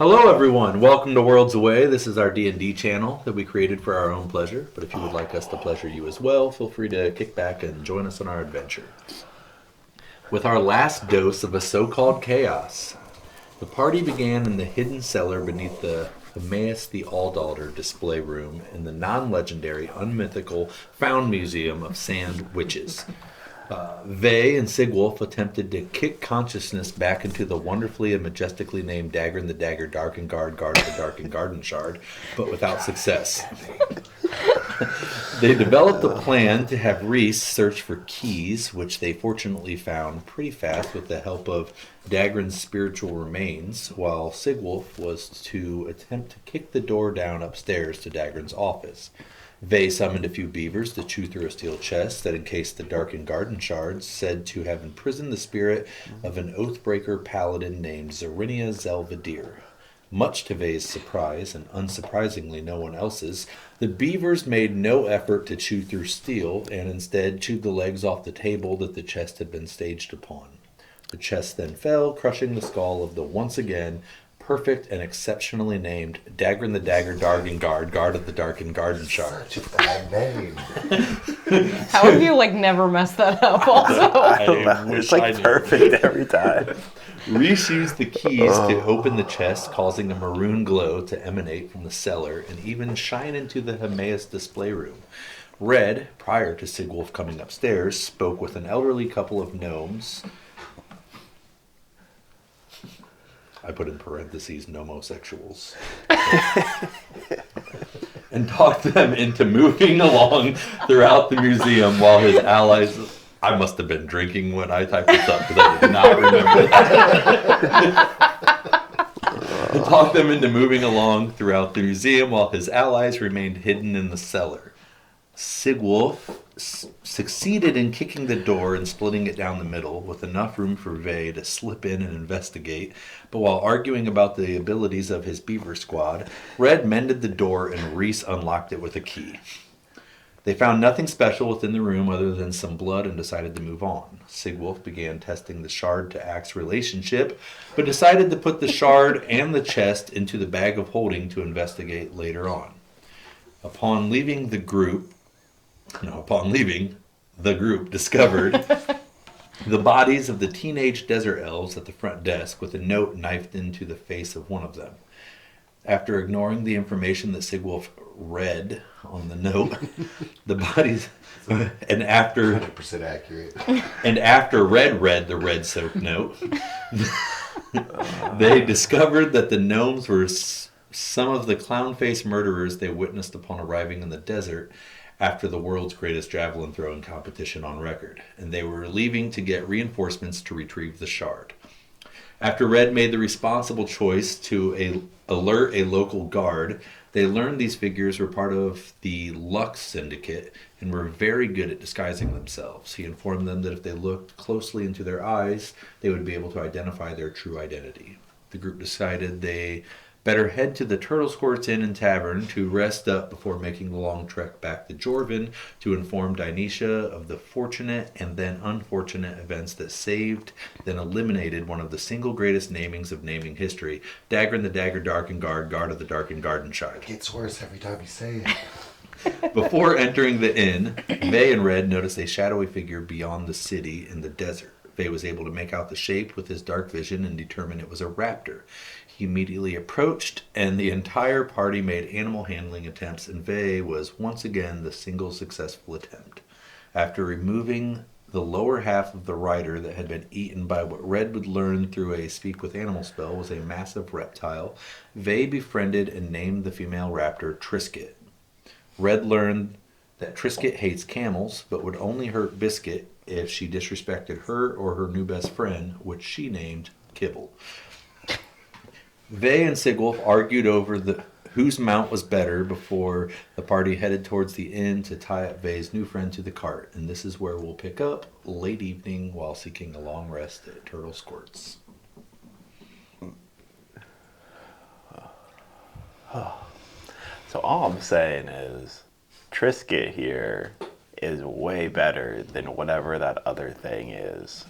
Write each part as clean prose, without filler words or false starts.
Hello everyone, welcome to Worlds Away. This is our D&D channel that we created for our own pleasure, but if you would like us to pleasure you as well, feel free to kick back and join us on our adventure. With our last dose of a so-called chaos, the party began in the hidden cellar beneath the Emmaus the All-Daughter display room in the non-legendary, unmythical Found Museum of Sand Witches. Vey and Sigwolf attempted to kick consciousness back into the wonderfully and majestically named Dagger and the Dagger Darkenguard Guard of the Darkened Garden Shard, but without success. They developed a plan to have Reese search for keys, which they fortunately found pretty fast with the help of Dagrin's spiritual remains, while Sigwolf was to attempt to kick the door down upstairs to Dagrin's office. Vey summoned a few beavers to chew through a steel chest that encased the darkened garden shards, said to have imprisoned the spirit of an oathbreaker paladin named Zarinia Zelvadir. Much to Vey's surprise, and unsurprisingly no one else's, the beavers made no effort to chew through steel, and instead chewed the legs off the table that the chest had been staged upon. The chest then fell, crushing the skull of the once again perfect and exceptionally named Dagger and the Dagger Darkenguard, Guard of the Darkened Garden Shard. Such a bad name. How have you never messed that up also? It's perfect every time. Reese used the keys to open the chest, causing a maroon glow to emanate from the cellar and even shine into the Emmaus display room. Red, prior to Sigwolf coming upstairs, spoke with an elderly couple of gnomes. I put in parentheses, nomosexuals. And talked them into moving along throughout the museum while his allies... I must have been drinking when I typed this up because I did not remember that. Talked them into moving along throughout the museum while his allies remained hidden in the cellar. Sigwolf succeeded in kicking the door and splitting it down the middle, with enough room for Vey to slip in and investigate, but while arguing about the abilities of his beaver squad, Red mended the door and Reese unlocked it with a key. They found nothing special within the room other than some blood and decided to move on. Sigwolf began testing the shard to axe relationship, but decided to put the shard and the chest into the bag of holding to investigate later on. Upon leaving, the group discovered the bodies of the teenage desert elves at the front desk with a note knifed into the face of one of them. After ignoring the information that Sigwolf read on the note, the bodies, and after 100% accurate. And after Red read the red-soaked note, they discovered that the gnomes were some of the clown-faced murderers they witnessed upon arriving in the desert after the world's greatest javelin throwing competition on record, and they were leaving to get reinforcements to retrieve the shard. After Red made the responsible choice to alert a local guard, they learned these figures were part of the Lux Syndicate and were very good at disguising themselves. He informed them that if they looked closely into their eyes, they would be able to identify their true identity. The group decided they better head to the Turtle's Courts Inn and Tavern to rest up before making the long trek back to Jorvin to inform Dionysia of the fortunate and then unfortunate events that saved, then eliminated one of the single greatest namings of naming history, Dagger and the Dagger Darkenguard, Guard of the Darkened Garden Shard. It gets worse every time you say it. Before entering the inn, Vey and Red noticed a shadowy figure beyond the city in the desert. Vey was able to make out the shape with his dark vision and determine it was a raptor. He immediately approached, and the entire party made animal handling attempts, and Vey was once again the single successful attempt. After removing the lower half of the rider that had been eaten by what Red would learn through a speak with animal spell was a massive reptile, Vey befriended and named the female raptor Trisket. Red learned that Trisket hates camels, but would only hurt Biscuit if she disrespected her or her new best friend, which she named Kibble. Vey and Sigwolf argued over whose mount was better before the party headed towards the inn to tie up Vey's new friend to the cart. And this is where we'll pick up late evening while seeking a long rest at Turtle's Courts. So all I'm saying is Trisket here is way better than whatever that other thing is.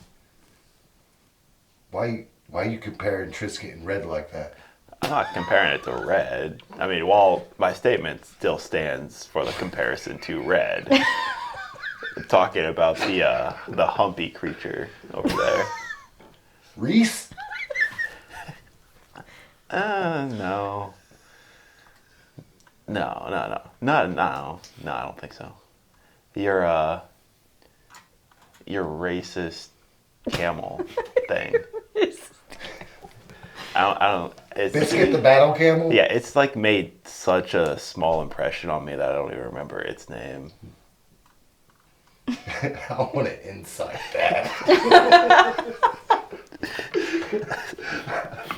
Why are you comparing Trisket and Red like that? I'm not comparing it to red. I mean, while my statement still stands for the comparison to red, I'm talking about the humpy creature over there. Reese? No. No. No, I don't think so. Your racist camel thing. I don't. It's, Biscuit the battle camel? yeah, it's like made such a small impression on me that I don't even remember its name. I want to insight that.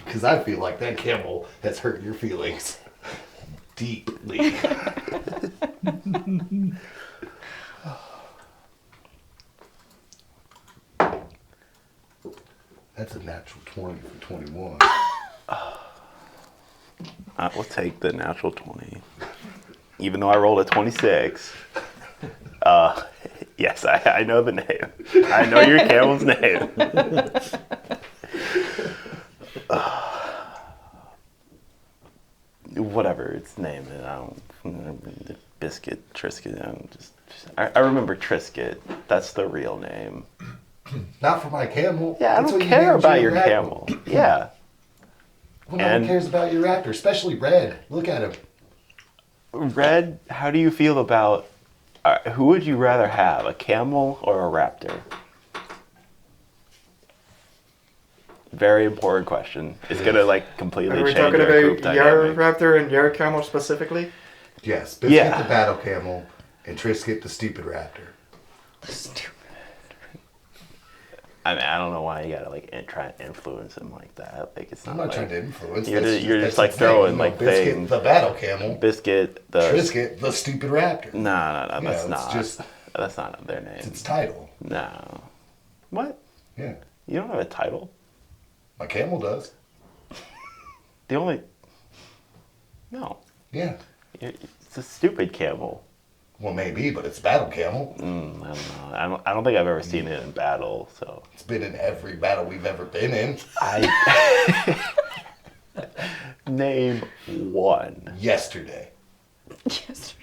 Because I feel like that camel has hurt your feelings deeply. That's a natural 20 for 21. We'll take the natural 20. Even though I rolled a 26. Yes, I know the name. I know your camel's name. Whatever its name is, I don't. Biscuit, Trisket. I remember Trisket. That's the real name. Not for my camel. Yeah, I That's don't what you care named about your raptor. camel. Yeah. Well, no one cares about your raptor, especially Red. Look at him. Red, how do you feel about... who would you rather have, a camel or a raptor? Very important question. It's gonna like completely Are we change talking our group about your dynamic. raptor and your camel specifically? Yes, Biscuit Yeah. the battle camel and Trisket the stupid raptor. I mean, I don't know why you gotta like try and influence him like that. Like it's not. I'm not like, trying to influence. You're That's just- you're that's just, like, the throwing, thing, like, Biscuit things. the battle camel, Biscuit the. Trisket the stupid raptor. No, Yeah, that's it's not. just- That's not their It's name. its title. No. What? Yeah, You don't have a title. my camel does. The only. No. Yeah, It's a stupid camel. well maybe, but it's battle camel. I don't know. I don't think I've ever seen it in battle. So It's been in every battle we've ever been in. I name one. Yesterday. Yesterday.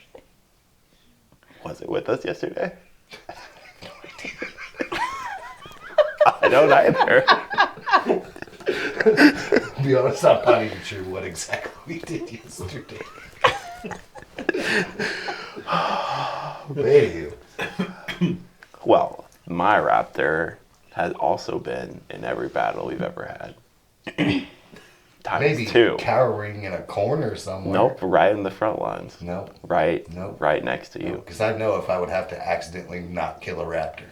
Was it with us yesterday? I don't either. To be honest, I'm not even sure what exactly we did yesterday. Anywho, Well, my raptor has also been in every battle we've ever had. Times maybe two. cowering in a corner somewhere. Nope, right in the front lines. Nope. Right, Nope. right next to you. Because I know if I would have to accidentally not kill a raptor.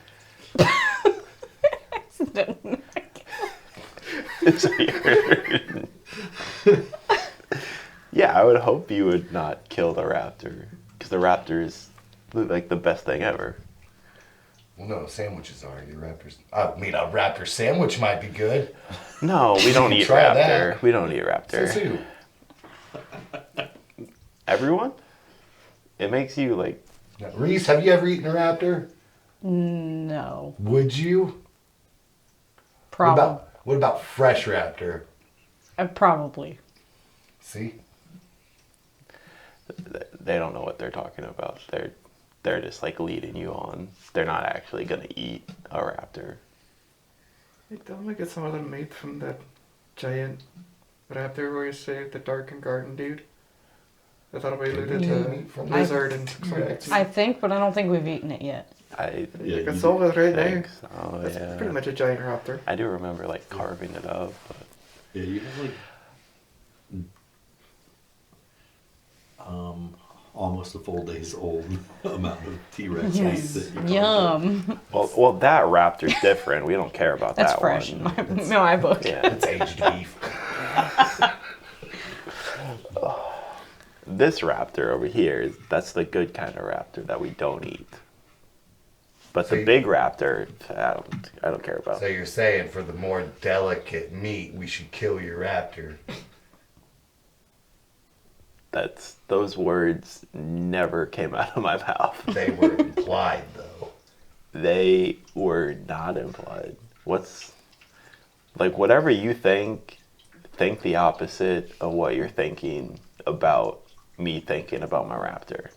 So yeah, I would hope you would not kill the raptor, because the raptor is like the best thing ever. Well, no, sandwiches are. Your raptors. I mean, a raptor sandwich might be good. No, we don't eat Try raptor. that. We don't eat raptor. Says who? Everyone? It makes you like. Now, Reese, have you ever eaten a raptor? No. Would you? Probably. What about fresh raptor? Probably. See? They don't know what they're talking about. They're just like leading you on. They're not actually gonna eat a raptor. Hey, don't we get some of the meat from that giant raptor where you say the Darkened Garden dude? I thought we alluded Yeah, to meat from lizard that. and Chromatic. I think, but I don't think we've eaten it yet. I Yeah, It's you- always right now. think so. That's Yeah. pretty much a giant raptor. I do remember like carving it up. But Yeah, you have like almost a full day's old amount of T-Rex meat Yes. that you carved up. Yum. well, that raptor's different. We don't care about That's that fresh one. in my book. Yeah. It's aged beef. This raptor over here, that's the good kind of raptor that we don't eat. But the See? big raptor, I don't care about. So you're saying for the more delicate meat, we should kill your raptor? Those words never came out of my mouth. They were implied, though. They were not implied. What's like whatever you think think the opposite of what you're thinking about me thinking about my raptor.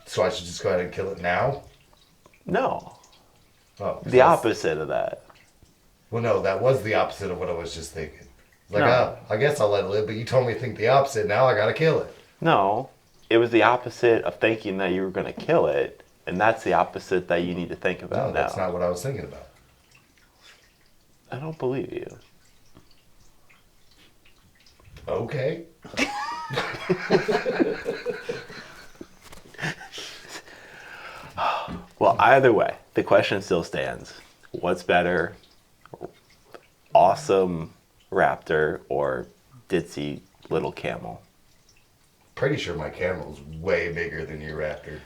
So I should just go ahead and kill it now? No, Oh, the opposite of that. Well, no, that was the opposite of what I was just thinking. Like, No. I guess I'll let it live, but you told me to think the opposite. Now I gotta kill it. No, it was the opposite of thinking that you were going to kill it, and that's the opposite that you need to think No, about now. that's not what I was thinking about. I don't believe you. Okay. Well, either way, the question still stands. What's better, awesome raptor or ditzy little camel? Pretty sure my camel's way bigger than your raptor.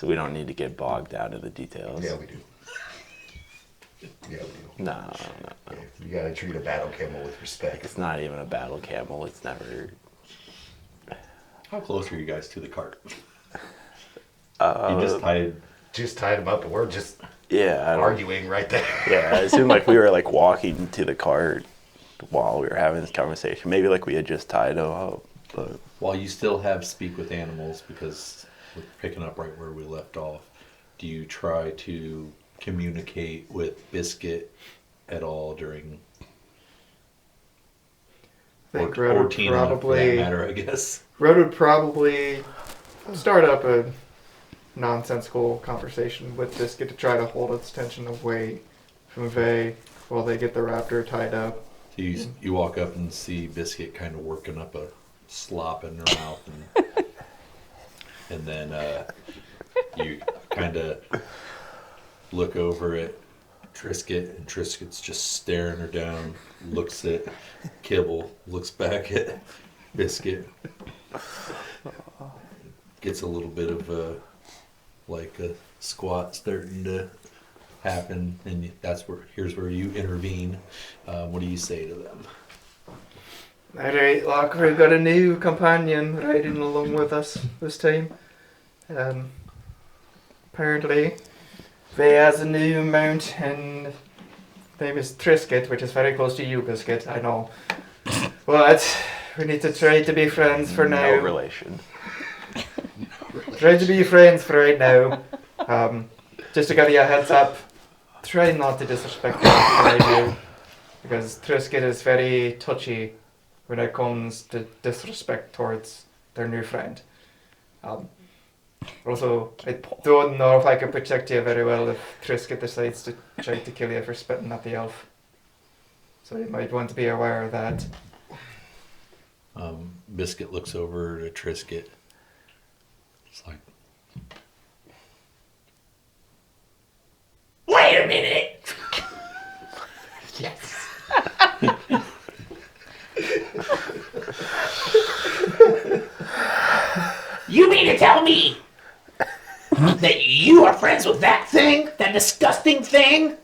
We don't need to get bogged down in the details. Yeah, we do. Yeah, we do. No. Yeah, you gotta treat a battle camel with respect. It's not even a battle camel. It's never... How close are you guys to the cart? Uh, You just tied Just tied him up and we're just Yeah. I don't- arguing right there. Yeah, it seemed like we were like walking to the cart while we were having this conversation. Maybe like we had just tied him up, but... while you still have speak with animals, because we're picking up right where we left off, do you try to communicate with Biscuit at all during, I think or Red would Tina for that probably matter, I guess? Red would probably start up a nonsensical conversation with Biscuit to try to hold its attention away from Vay while they get the raptor tied up. So you walk up and see Biscuit kind of working up a slop in her mouth, and then you kind of look over at Trisket, and Trisket's just staring her down, looks at Kibble, looks back at Biscuit, gets a little bit of a squat starting to happen, and here's where you intervene. What do you say to them? Alright, look, we've got a new companion riding along with us this time. Apparently, Vay has a new mount, and his name is Trisket, which is very close to you, Biscuit, I know. But we need to try to be friends for now. No relation. Try to be friends for right now. Just to give you a heads up, try not to disrespect me right now, because Trisket is very touchy when it comes to disrespect towards their new friend. Also, I don't know if I can protect you very well if Trisket decides to try to kill you for spitting at the elf. So you might want to be aware of that. Biscuit looks over to Trisket. It's like, Wait a minute! Yes. You mean to tell me that you are friends with that thing? That disgusting thing?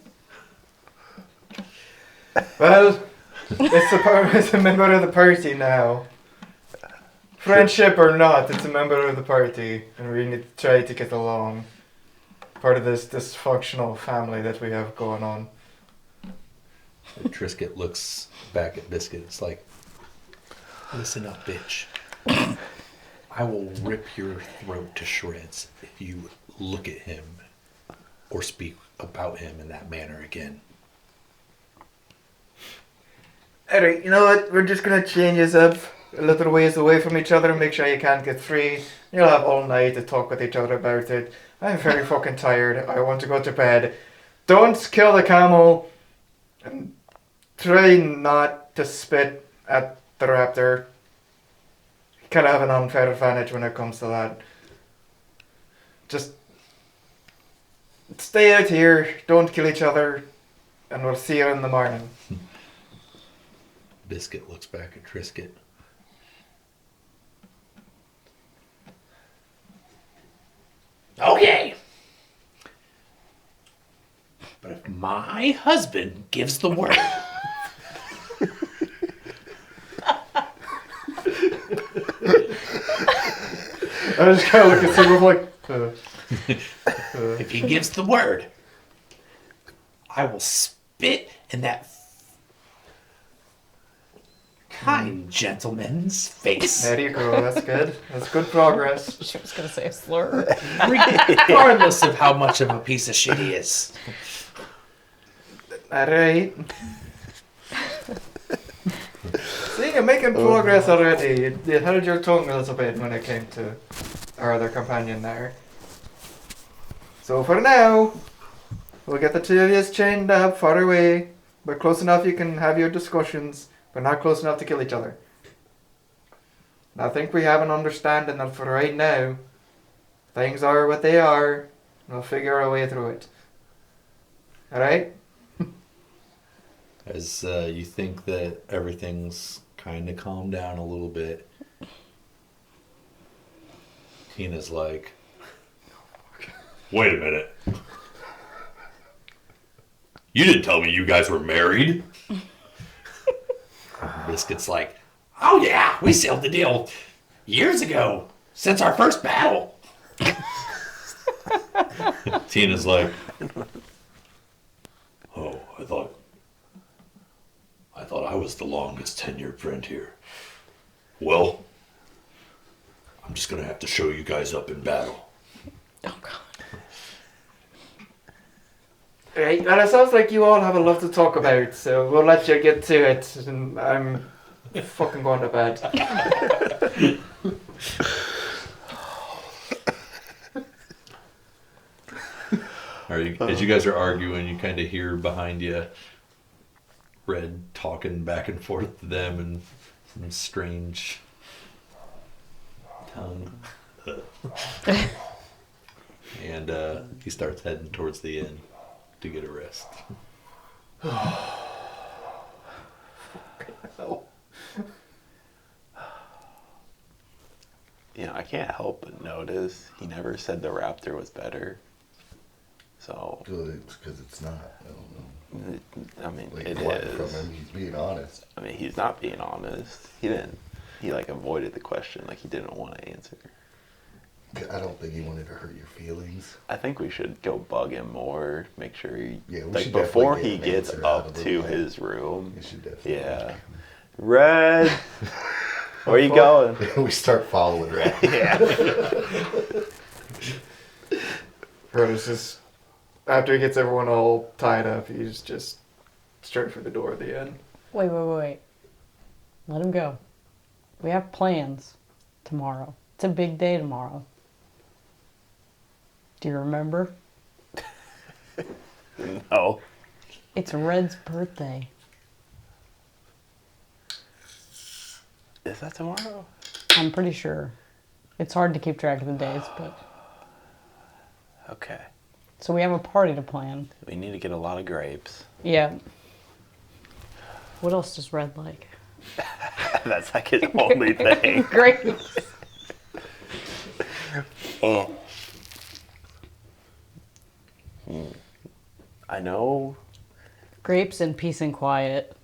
Well, it's a member of the party now. Friendship or not, it's a member of the party, and we need to try to get along. Part of this dysfunctional family that we have going on. Trisket looks back at Biscuit. It's like, listen up, bitch. I will rip your throat to shreds if you look at him or speak about him in that manner again. Alright, you know what? We're just gonna change us up a little ways away from each other and make sure you can't get free. You'll have all night to talk with each other about it. I'm very fucking tired. I want to go to bed. Don't kill the camel. And try not to spit at the raptor. You kind of have an unfair advantage when it comes to that. Just stay out here. Don't kill each other. And we'll see you in the morning. Biscuit looks back at Trisket. Okay. But if my husband gives the word, I just kind of look at Silver like, if he gives the word, I will spit in that kind gentleman's face. There you go. That's good. That's good progress. She was gonna say a slur. Regardless of how much of a piece of shit he is. All right. See, you're making progress already. You held your tongue a little bit when it came to our other companion there. So for now, we'll get the two of you chained up far away, but close enough you can have your discussions, but not close enough to kill each other. And I think we have an understanding that for right now, things are what they are, and we'll figure our way through it. Alright? As you think that everything's kind of calmed down a little bit, Tina's like, wait a minute. You didn't tell me you guys were married. Biscuit's like, Oh yeah, we sealed the deal years ago, since our first battle. Tina's like, oh, I thought I was the longest tenured friend here. Well, I'm just gonna have to show you guys up in battle. Oh god. Right, well, it sounds like you all have a lot to talk about, so we'll let you get to it, and I'm fucking going to bed. As you guys are arguing, you kind of hear behind you Red talking back and forth to them in some strange tongue. And he starts heading towards the inn to get a rest. You know, I can't help but notice he never said the raptor was better. So, It's because it's not. I don't know. I mean, Like, it what is. from him? He's being honest. I mean, he's not being honest. He didn't. He like avoided the question, like he didn't want to answer. I don't think he wanted to hurt your feelings. I think we should go bug him more. Make sure he, Yeah, we like should before definitely he get an gets answer out up of the to guy. his room. You should definitely. Yeah. Red, where you going? We start following Red. Yeah. Curtis just, after he gets everyone all tied up, he's just straight for the door at the end. Wait. Let him go. We have plans tomorrow. It's a big day tomorrow. Do you remember? No. It's Red's birthday. Is that tomorrow? I'm pretty sure. It's hard to keep track of the days, but... Okay. So we have a party to plan. We need to get a lot of grapes. Yeah. What else does Red like? That's like his only thing. Great. Oh. I know. Grapes and peace and quiet.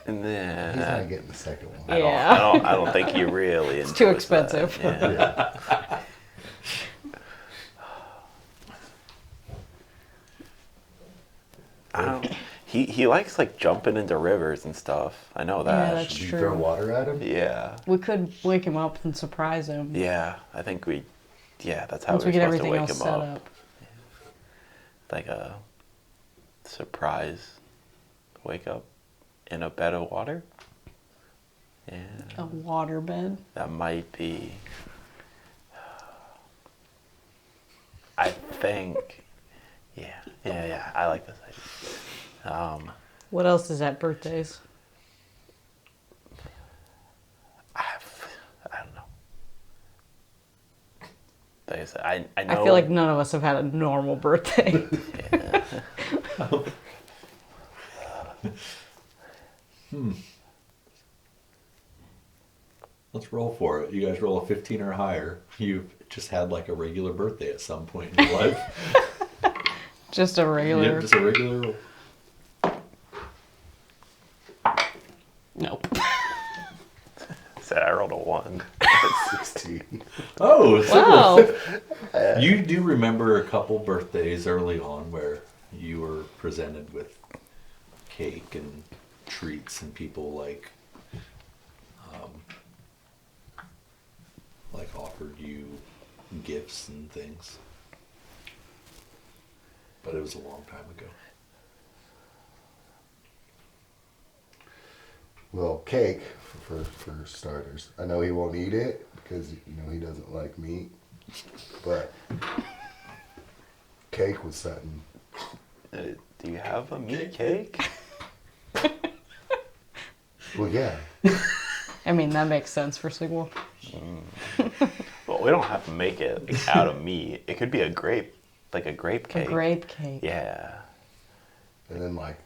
And then He's not getting the second one. Yeah. I don't think he really. It's too enjoys that. expensive. Yeah. I don't, he likes like jumping into rivers and stuff. I know Yeah, that. that's Should you true. throw water at him? Yeah. We could wake him up and surprise him. Yeah. I think we. Yeah, that's how Once we we're get supposed to everything wake else him set up. up. Like a surprise wake up in a bed of water. Yeah. A water bed. That might be. I think. Yeah. I like this idea. What else is at birthdays? I don't know. Like I said, I know. I feel like none of us have had a normal birthday. Let's roll for it. You guys roll a 15 or higher. You've just had like a regular birthday at some point in your life. Just a regular. Yep, just a regular roll. Nope. Said I rolled a 1. 16. Oh, so Wow. you do remember a couple birthdays early on where you were presented with cake and treats and people like offered you gifts and things. But it was a long time ago. Well, cake for starters. I know he won't eat it because he doesn't like meat, but cake was something. Do you have a meat cake? Well, yeah. I mean, that makes sense for sequel. Well, we don't have to make it like, out of meat. It could be a grape cake. A grape cake. Yeah. And then like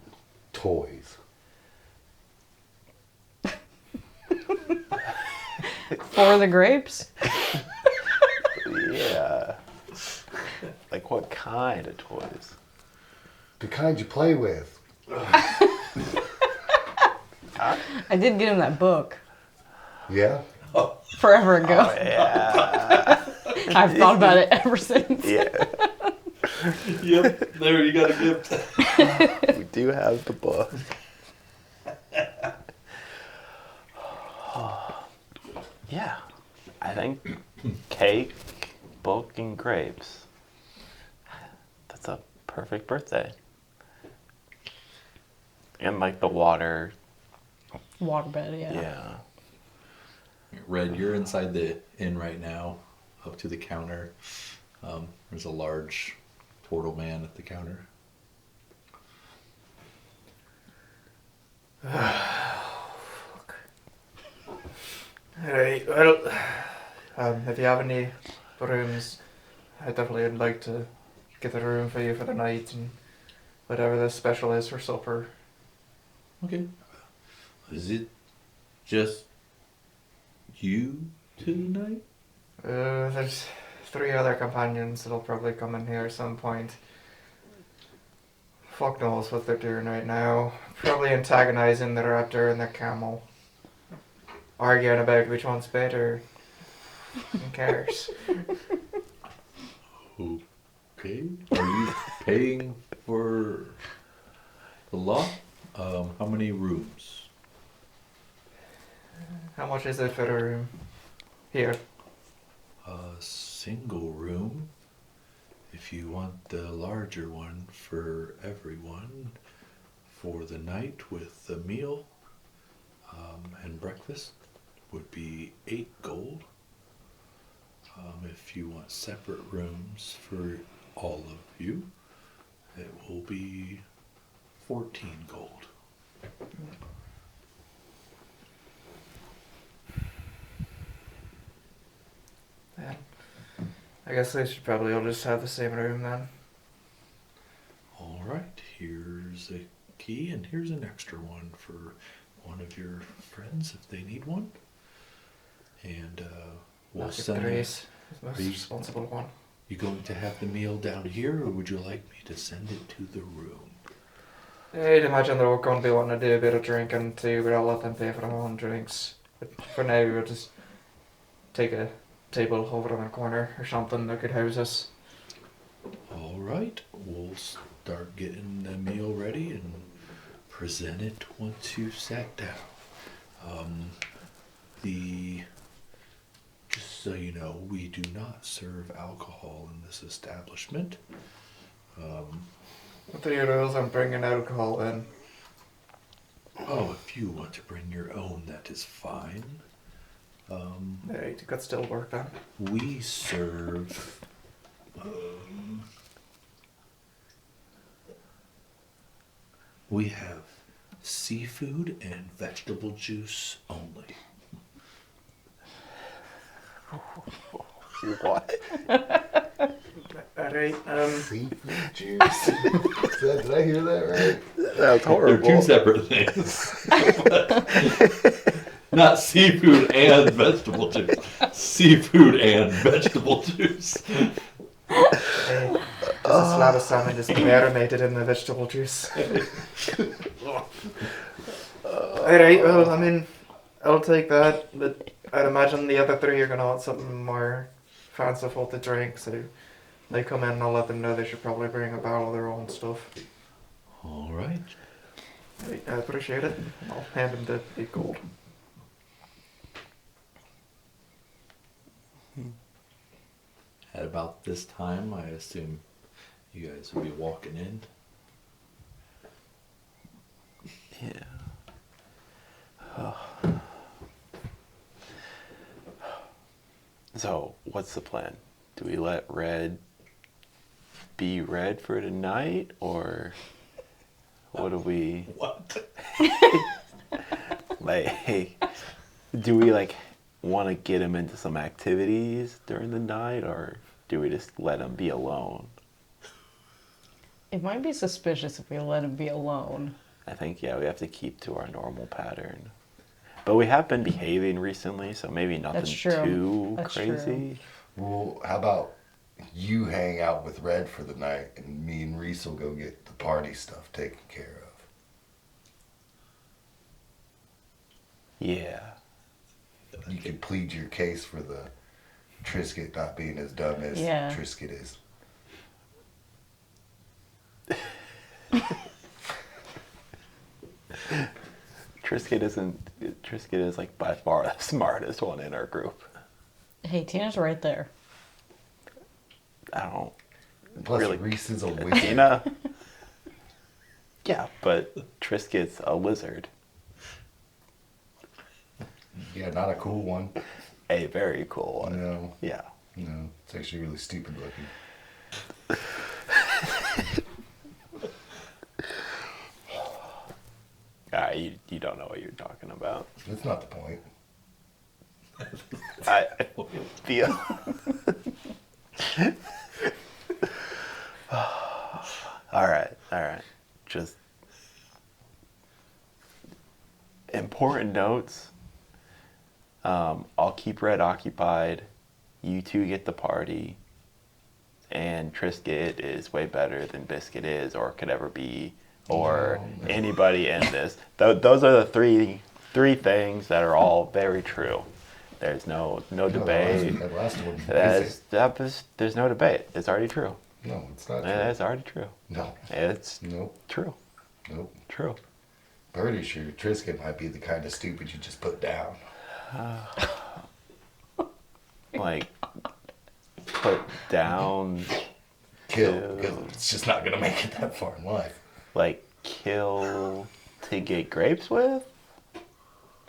toys. For the grapes? Yeah. Like what kind of toys? The kind you play with. I did get him that book Yeah. forever ago. Oh, yeah. I've thought about it ever since. Yeah. Yep, there you got a gift. We do have the book. Yeah. I think cake, book, and grapes. That's a perfect birthday. And like the water. Waterbed, yeah. Yeah. Red, you're inside the inn right now, up to the counter. There's a large portal man at the counter. Alright, well, if you have any rooms, I definitely would like to get a room for you for the night and whatever the special is for supper. Okay. Is it just you tonight? There's 3 other companions that'll probably come in here at some point. Fuck knows what they're doing right now. Probably antagonizing the raptor and the camel. Arguing about which one's better. Who cares? Okay. Are you paying for the lot? How many rooms? How much is it for a room? Here. A single room. If you want the larger one for everyone for the night with the meal and breakfast would be 8 gold. If you want separate rooms for all of you, it will be 14 gold. Yeah. I guess they should probably all just have the same room then. All right, here's a key, and here's an extra one for one of your friends if they need one. And we'll Look at send Grace, the most Are you- responsible one. You going to have the meal down here, or would you like me to send it to the room? I'd imagine they're all going to be wanting to do a bit of drinking too, but I'll let them pay for their own drinks. But for now, we'll just take a table over in the corner or something that could house us. All right, we'll start getting the meal ready and present it once you've sat down. Just so you know, we do not serve alcohol in this establishment. What are your rules on bringing alcohol in? If you want to bring your own, that is fine. Right, it could still work then. We serve we have seafood and vegetable juice only. What? Alright, Seafood juice. Did I hear that right? That's They're horrible. two separate things. Not seafood and vegetable juice. Seafood and vegetable juice. just a slab of salmon just marinated in the vegetable juice. Alright, well, I mean, I'll take that, but I'd imagine the other 3 are going to want something more fanciful to drink, so they come in and I'll let them know they should probably bring a barrel of their own stuff. All right. I appreciate it. I'll hand them the 8 gold. At about this time, I assume you guys will be walking in. Yeah. So, what's the plan? Do we let Red be Red for tonight, or what do we What? like? Do we like want to get him into some activities during the night, or do we just let him be alone? It might be suspicious if we let him be alone. I think, yeah, we have to keep to our normal pattern. But we have been behaving recently, so maybe nothing That's true. too That's crazy. Well, how about you hang out with Red for the night, and me and Reese will go get the party stuff taken care of. Yeah. You can plead your case for the Trisket not being as dumb as Yeah. Trisket is. Trisket is like by far the smartest one in our group. Hey, Tina's right there. I don't Plus, really. Reese is a wizard. Tina. Yeah, but Trisket's a lizard. Yeah, not a cool one. A very cool one. No, Yeah. no, it's actually really stupid looking. You don't know what you're talking about. That's not the point. I feel. All right. Just important notes. I'll keep Red occupied. You two get the party. And Trisket is way better than Biscuit is or could ever be, or No. anybody in this. Those are the three things that are all very true. There's no debate. That last one. Is it? There's no debate. It's already true. No, it's not true. It's already true. No, It's nope, true. nope. True. Pretty sure Trisket might be the kind of stupid you just put down. Like, put down, Kill, Yeah. because it's just not gonna make it that far in life. like, kill to get grapes with?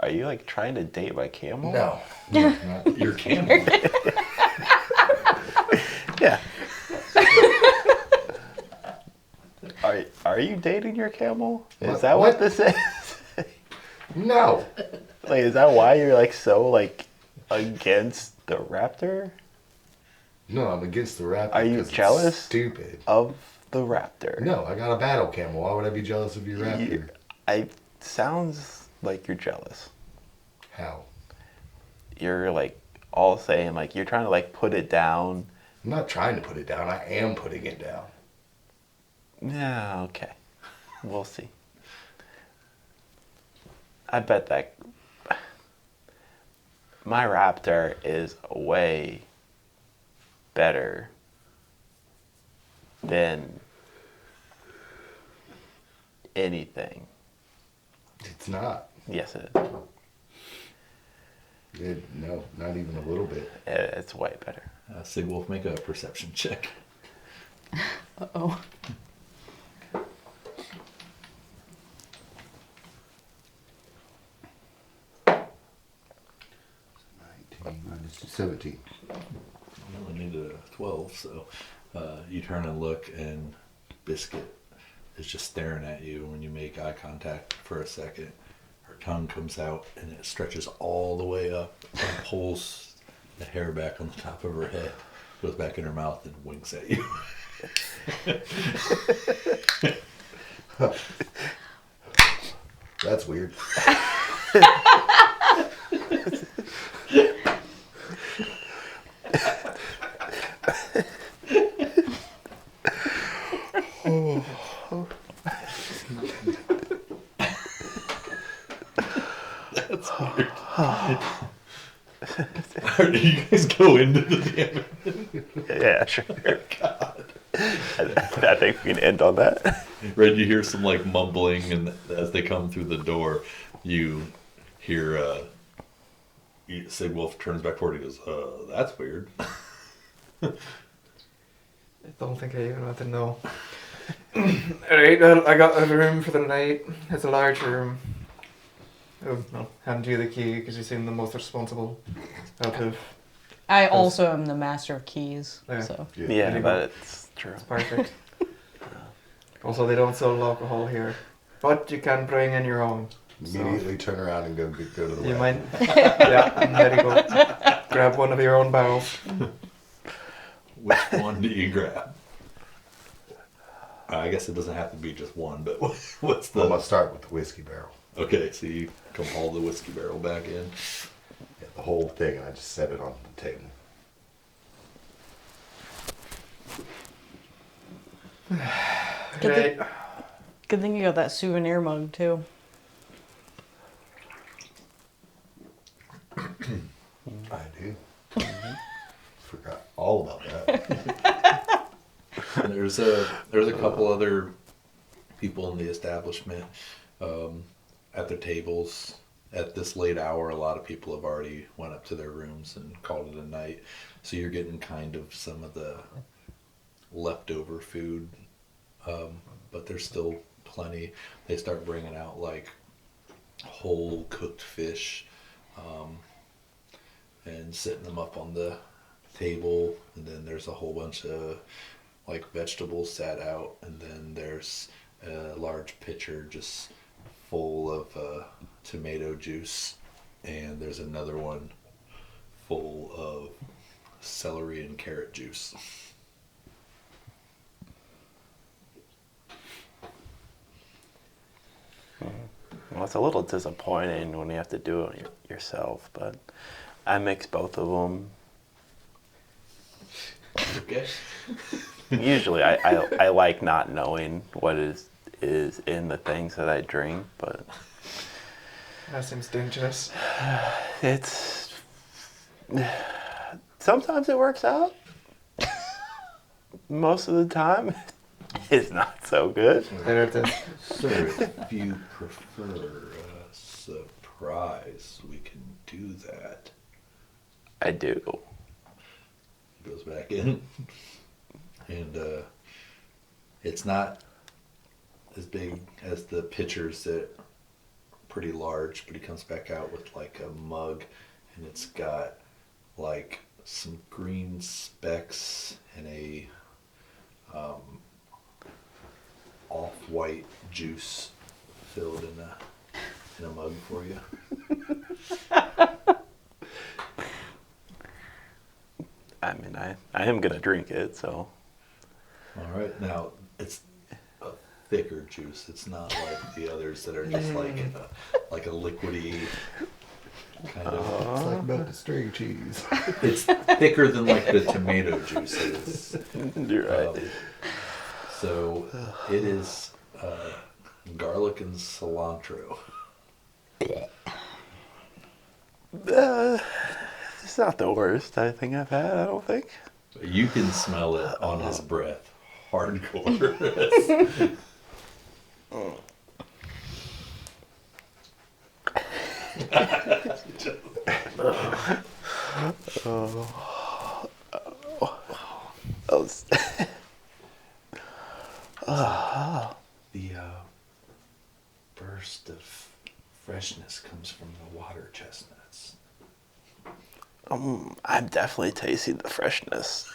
Are you, like, trying to date my camel? No, not Your camel. Yeah. Are you dating your camel? Is What- that what? what this is? no. Like, is that why you're, like, so, like, against the raptor? No, I'm against the raptor. Are you 'cause it's jealous? Stupid. Of the raptor? No, I got a battle camel. Why would I be jealous of your raptor? Sounds like you're jealous. How? You're like all saying like you're trying to like put it down. I'm not trying to put it down. I am putting it down. Yeah, okay. We'll see. I bet that my raptor is way better than anything. It's not. Yes, it is. No, not even a little bit. It's way better. Sigwolf, make a perception check. Uh-oh. 19 minus 17. I only needed a 12, so you turn and look, and Biscuit is just staring at you when you make eye contact for a second. Her tongue comes out, and it stretches all the way up and pulls the hair back on the top of her head, goes back in her mouth, and winks at you. That's weird. That's weird. Do you guys go into the damage? Yeah, sure. God. I think we can end on that. Red, you hear some like mumbling, and as they come through the door, you hear Sigwolf turns back forward. He goes, "That's weird." I don't think I even want to know. Alright, well, I got a room for the night. It's a large room. I'll hand you the key because you seem the most responsible out of. I also am the master of keys, Yeah. so. Yeah, that's true. It's perfect. Also, they don't sell alcohol here, but you can bring in your own. Immediately turn around and go to the You well. mind? Yeah, and there you go. Grab one of your own barrels. Which one do you grab? I guess it doesn't have to be just one, but what's I'm gonna the... start with the whiskey barrel. Okay, so you come haul the whiskey barrel back in. Yeah, the whole thing, and I just set it on the table. Good, Right. good thing you got that souvenir mug, too. I do. Forgot all about that. And there's a couple other people in the establishment at their tables. At this late hour, a lot of people have already went up to their rooms and called it a night. So you're getting kind of some of the leftover food, but there's still plenty. They start bringing out like whole cooked fish and setting them up on the table, and then there's a whole bunch of like vegetables sat out, and then there's a large pitcher just full of tomato juice, and there's another one full of celery and carrot juice. Well, it's a little disappointing when you have to do it yourself, but I mix both of them. Okay. Usually, I like not knowing what is in the things that I drink, but That seems dangerous. it's sometimes it works out. Most of the time, it's not so good. There it is. Sir, if you prefer a surprise, we can do that. I do. Goes back in, and it's not as big as the pitchers that pretty large, but he comes back out with like a mug, and it's got like some green specks and a off-white juice filled in a mug for you. I mean, I am gonna drink it, so All right, now it's a thicker juice. It's not like the others that are just like a liquidy kind of. It's like milk and string cheese. It's thicker than like the tomato juice is. you're right. So it is garlic and cilantro. It's not the worst I think I've had. I don't think. You can smell it on his breath, hardcore. The burst of freshness comes from the water chestnuts. I'm definitely tasting the freshness.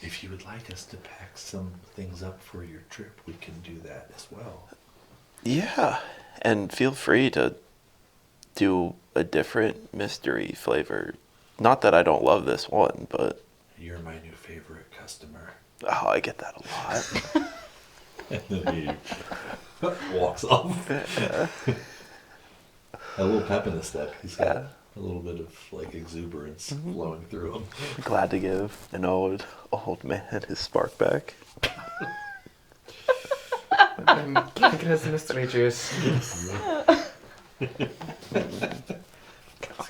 If you would like us to pack some things up for your trip, we can do that as well. Yeah, and feel free to do a different mystery flavor. Not that I don't love this one, but You're my new favorite customer. oh, I get that a lot. And then he walks off. A little pep in his step. He's got a little bit of like exuberance flowing through him. Glad to give an old man his spark back. I'm drinking his mystery juice. It's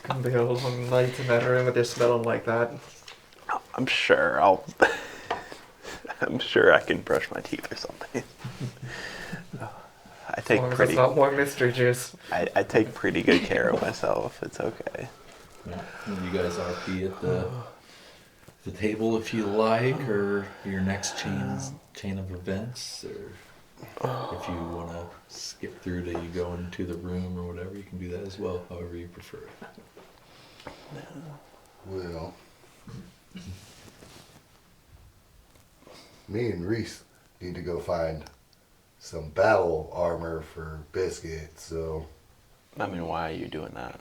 gonna be a long night in that room with you smelling like that. I'm sure I'm sure I can brush my teeth or something. I As take long as pretty it's not more mystery juice. I take pretty good care of myself. It's okay. Yeah. You guys RP at the table if you like, or your next chain of events, or if you want to skip through till you go into the room or whatever, you can do that as well, however you prefer. Well, me and Reese need to go find some battle armor for Biscuit, so I mean, why are you doing that?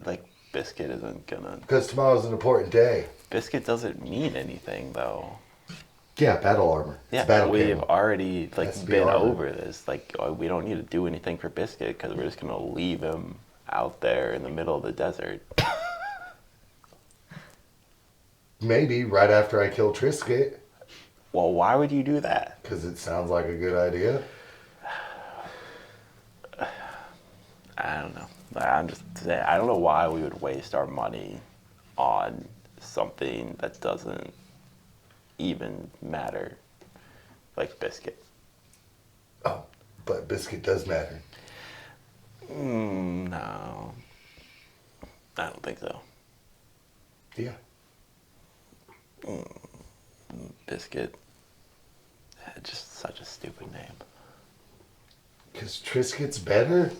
Like, Biscuit isn't gonna. because tomorrow's an important day. Biscuit doesn't mean anything, though. Yeah, battle armor. It's Yeah, battle we've camo. already Has to be been armor. over this. Like, we don't need to do anything for Biscuit because we're just gonna leave him out there in the middle of the desert. Maybe right after I kill Trisket, Well, why would you do that? because it sounds like a good idea. I don't know. I'm just saying, I don't know why we would waste our money on something that doesn't even matter, like Biscuit. Oh, but Biscuit does matter. No, I don't think so. Yeah. Biscuit, just such a stupid name. Because Triscuit's better?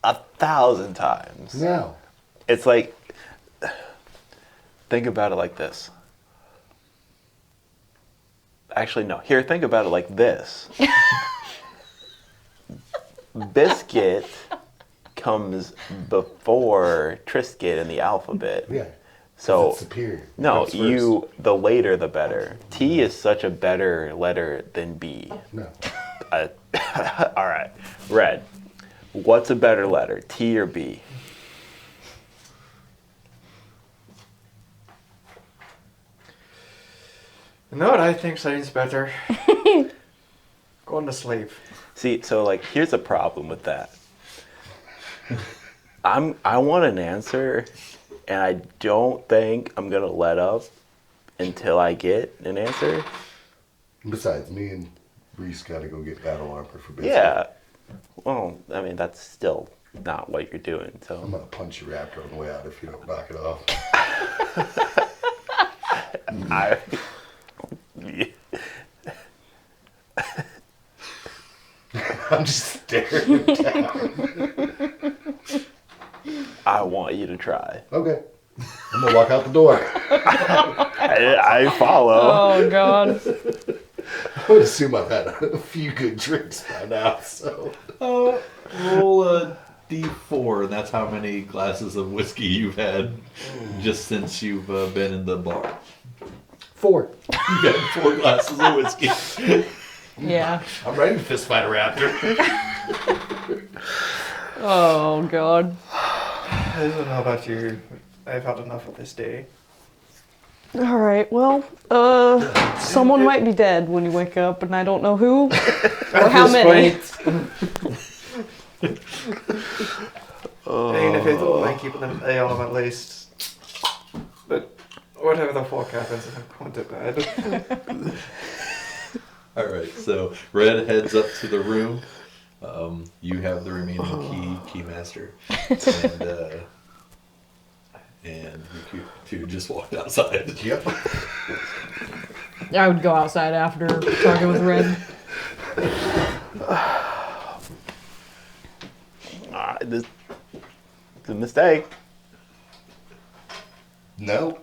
1,000 times. No. It's like, think about it like this. Actually, no. Here, think about it like this. Biscuit comes before Triscuit in the alphabet. Yeah. So, It's superior. It no, comes first. the later the better. T is such a better letter than B. No. All right. Red. What's a better letter, T or B? You know what I think sounds better? Going to sleep. See, so like, here's a problem with that. I want an answer, and I don't think I'm gonna let up until I get an answer. Besides, me and Reese got to go get battle armor for Biscuit. Yeah. Well, I mean, that's still not what you're doing. I'm So going to punch your raptor on the way out if you don't knock it off. I. I'm just staring him down. I want you to try. Okay. I'm going to walk out the door. I follow. Oh God. I would assume I've had a few good drinks by now, so. Roll a d4, and that's how many glasses of whiskey you've had just since you've been in the bar. 4. You've had 4 glasses of whiskey. Yeah. I'm ready to fist fight a raptor. Oh God. I don't know about you. I've had enough of this day. All right. Well, someone might be dead when you wake up, and I don't know who or how many. I mean, if you don't mind keeping an eye on him at least. But whatever the fuck happens, I'm going to bed. All right, so Red heads up to the room. You have the remaining keymaster, and you two just walked outside. Yep. I would go outside after talking with Red. This is a mistake. No.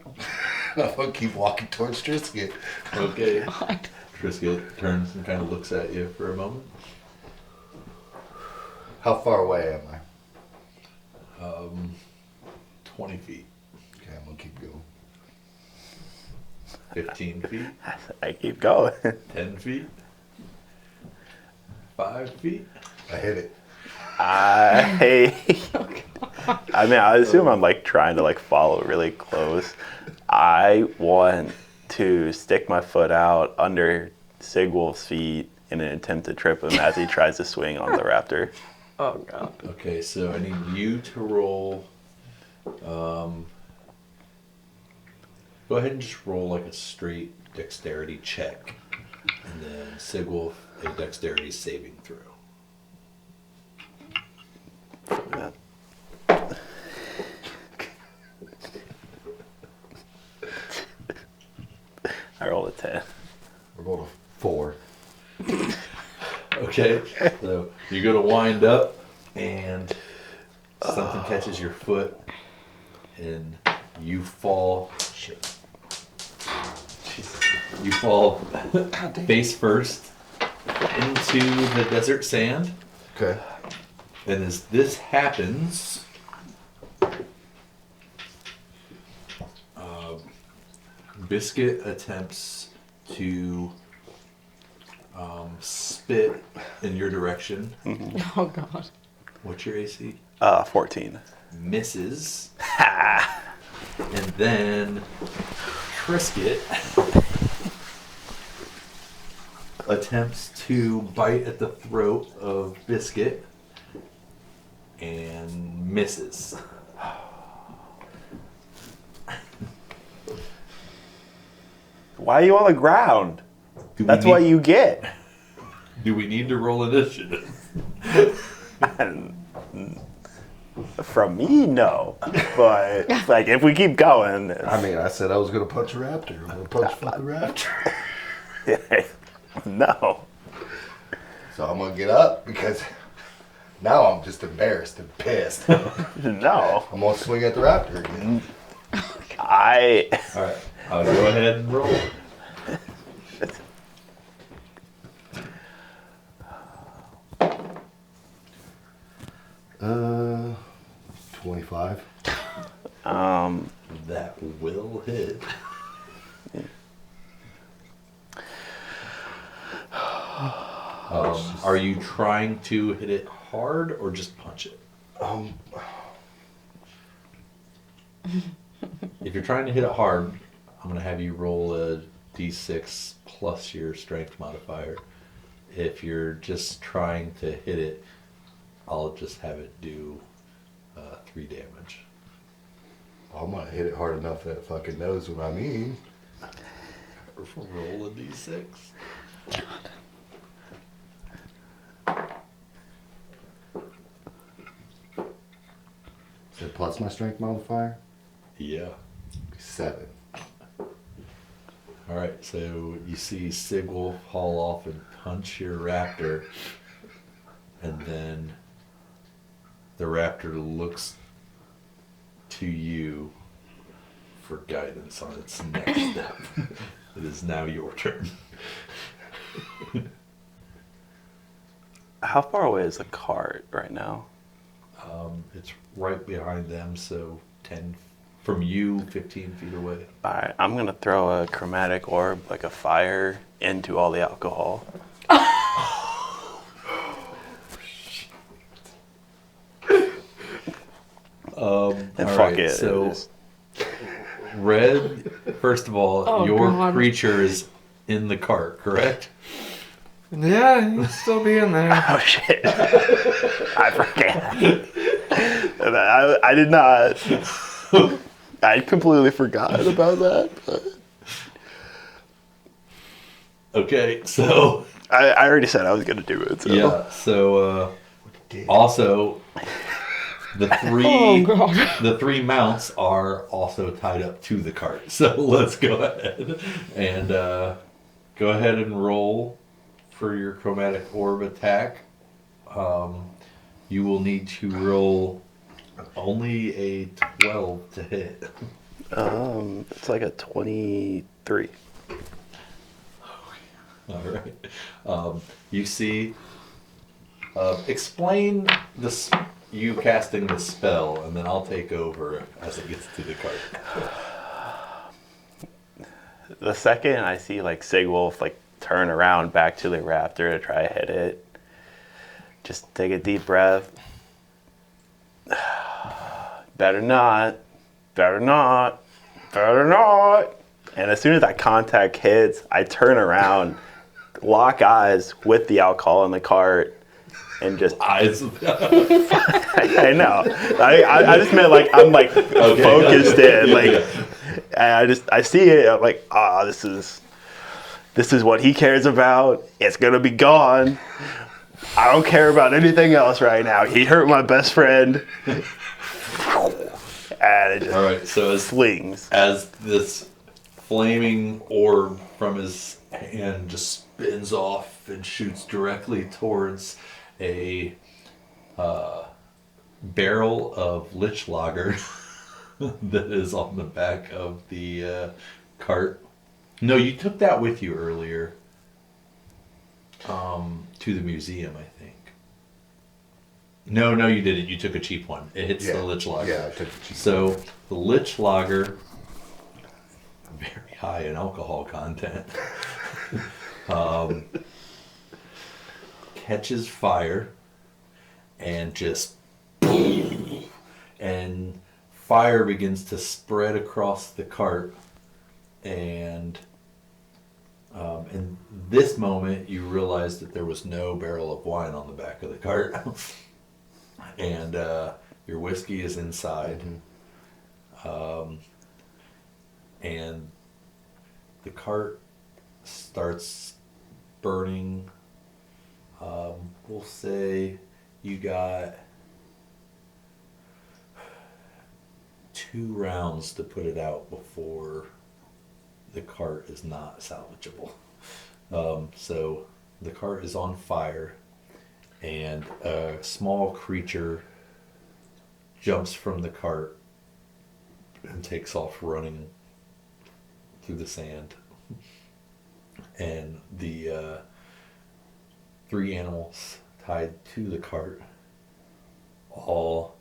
I'm going to keep walking towards Trisket. Okay. Trisket turns and kind of looks at you for a moment. How far away am I? 20 feet, Okay, I'm going to keep going. 15 feet, I keep going. 10 feet, 5 feet. I hit it. I mean, I assume I'm like trying to like follow really close. I want to stick my foot out under Sigwolf's feet in an attempt to trip him as he tries to swing on the raptor. Oh God. Okay, so I need you to roll. Go ahead and just roll like a straight dexterity check, and then Sigwolf, a dexterity saving throw. I rolled a 10. I rolled a 4. Okay, so you go to wind up, and something catches your foot, and you fall. Shit. You fall face first into the desert sand. Okay. And as this happens, Biscuit attempts to spit in your direction. Oh God. What's your AC? 14. Misses. And then Trisket attempts to bite at the throat of Biscuit and misses. Why are you on the ground? Do we That's need- what you get. Do we need to roll initiative? From me, no. But like, if we keep going, I mean, I said I was gonna punch a raptor. I'm gonna punch fucking raptor. no. So I'm gonna get up because now I'm just embarrassed and pissed. No. I'm gonna swing at the raptor again. I. All right, I'll go ahead and roll. 25. That will hit. Are you trying to hit it hard or just punch it? If you're trying to hit it hard, I'm going to have you roll a d6 plus your strength modifier. If you're just trying to hit it, I'll just have it do 3 damage. I'm gonna hit it hard enough that it fucking knows what I mean. Roll a d6. Is it plus my strength modifier? Yeah. 7. All right, so you see Sigwolf haul off and punch your raptor, and then the raptor looks to you for guidance on its next step. It is now your turn. How far away is the cart right now? It's right behind them, so 10 from you, 15 feet away. Alright, I'm gonna throw a chromatic orb, like a fire, into all the alcohol. And All fuck right, it. so Just- Red, first of all, Oh, your God. creature is in the cart, correct? Yeah, he'd still be in there. Oh shit. I forget. I did not. I completely forgot about that. But Okay, so I already said I was gonna do it. So. yeah, so also the three Oh God. the 3 mounts are also tied up to the cart. So let's go ahead and roll for your chromatic orb attack. You will need to roll only a 12 to hit. It's like a 23. All right. You see. Explain you casting the spell, and then I'll take over as it gets to the cart. The second I see like Sigwolf like turn around back to the raptor to try to hit it, just take a deep breath. Better not. Better not. Better not. And as soon as that contact hits, I turn around, lock eyes with the alcohol in the cart, and just Eyes. I know. I just meant like I'm like focused in like, and I see it. I'm like, this is This is what he cares about. It's gonna be gone. I don't care about anything else right now. He hurt my best friend. And it just All right, so slings. as this flaming orb from his hand just spins off and shoots directly towards a barrel of lich lager that is on the back of the cart. No, you took that with you earlier to the museum, I think. No, you didn't. You took a cheap one. It hits the lich lager. Yeah, I took the cheap So the lich lager, very high in alcohol content, catches fire and just and fire begins to spread across the cart, and in this moment you realize that there was no barrel of wine on the back of the cart. And your whiskey is inside. And the cart starts burning. We'll say you got 2 rounds to put it out before the cart is not salvageable. So the cart is on fire, and a small creature jumps from the cart and takes off running through the sand. And the 3 animals tied to the cart all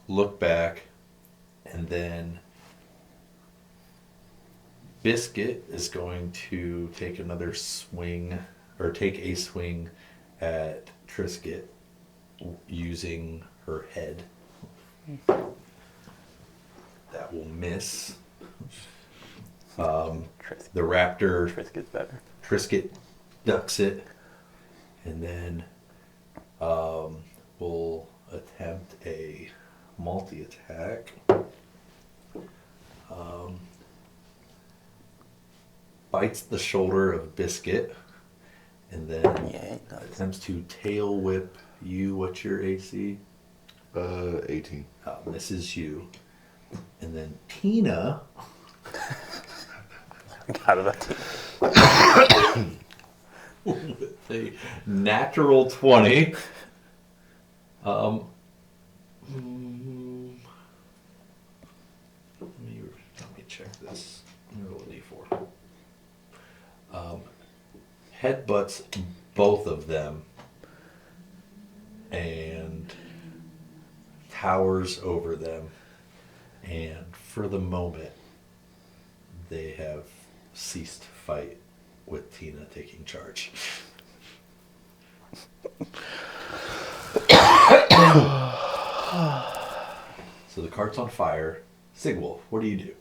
look back, and then Biscuit is going to take another swing, or take a swing at Trisket using her head. That will miss. The raptor, Trisket's better. Trisket ducks it, and then we'll attempt a multi-attack. Bites the shoulder of Biscuit, and then attempts to tail whip you. What's your AC? 18. Misses you. And then Tina Got it. with a natural 20. Let me check this. Let me roll a d4. Headbutts both of them and towers over them, and for the moment they have ceased to fight with Tina taking charge. So the cart's on fire. Sigwolf, what do you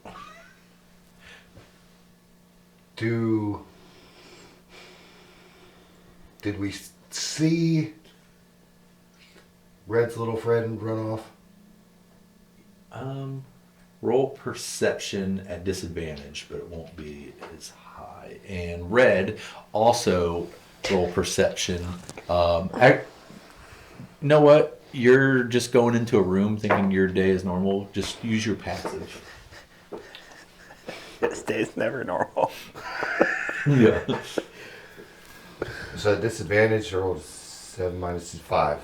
do? Did we see Red's little friend run off? Roll perception at disadvantage, but it won't be as high. And Red, also roll perception. You know what? You're just going into a room thinking your day is normal. Just use your passive. This day's never normal. Yeah. So at disadvantage, I rolled 7 minus 5.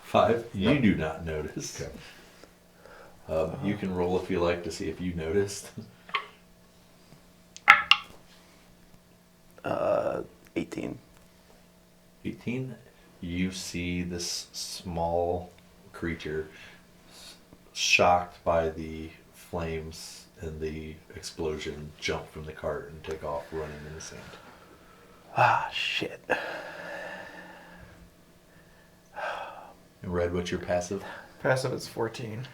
5. You do not notice. Okay. You can roll if you like to see if you noticed. 18. 18. You see this small creature shocked by the flames and the explosion jump from the cart and take off running in the sand. Ah, shit. And Red, what's your passive? Passive is 14.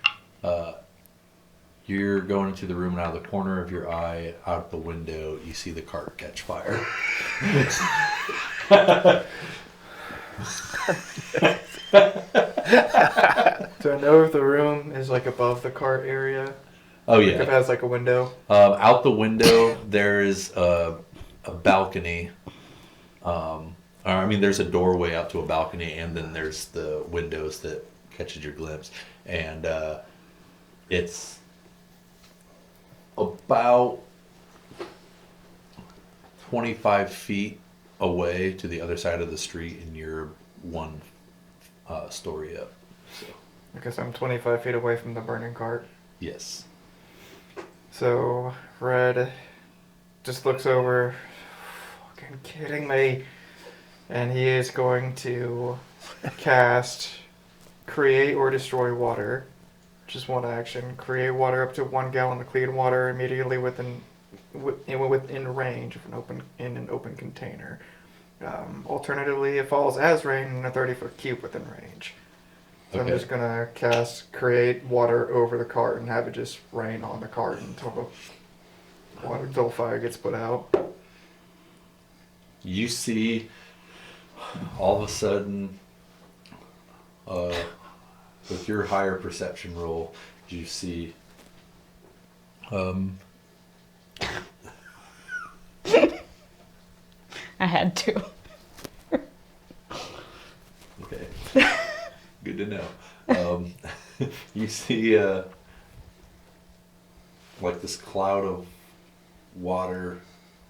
You're going into the room, and out of the corner of your eye, out the window, you see the cart catch fire. Do I know if the room is like above the cart area? Oh If it yeah. has like a window? Out the window, there is a balcony. There's a doorway out to a balcony, and then there's the windows that catches your glimpse. And it's about 25 feet away to the other side of the street, and you're one story up. So, I guess I'm 25 feet away from the burning cart. yes. So, Red just looks over. Fucking kidding me. And he is going to cast Create or Destroy Water. Just one action. Create water up to 1 gallon of clean water immediately within range of an open container. Alternatively, it falls as rain in a 30-foot cube within range. So Okay. I'm just gonna cast Create Water over the cart and have it just rain on the cart until the fire gets put out. You see, all of a sudden, with your higher perception roll, you see I had to. okay, good to know. You see like this cloud of water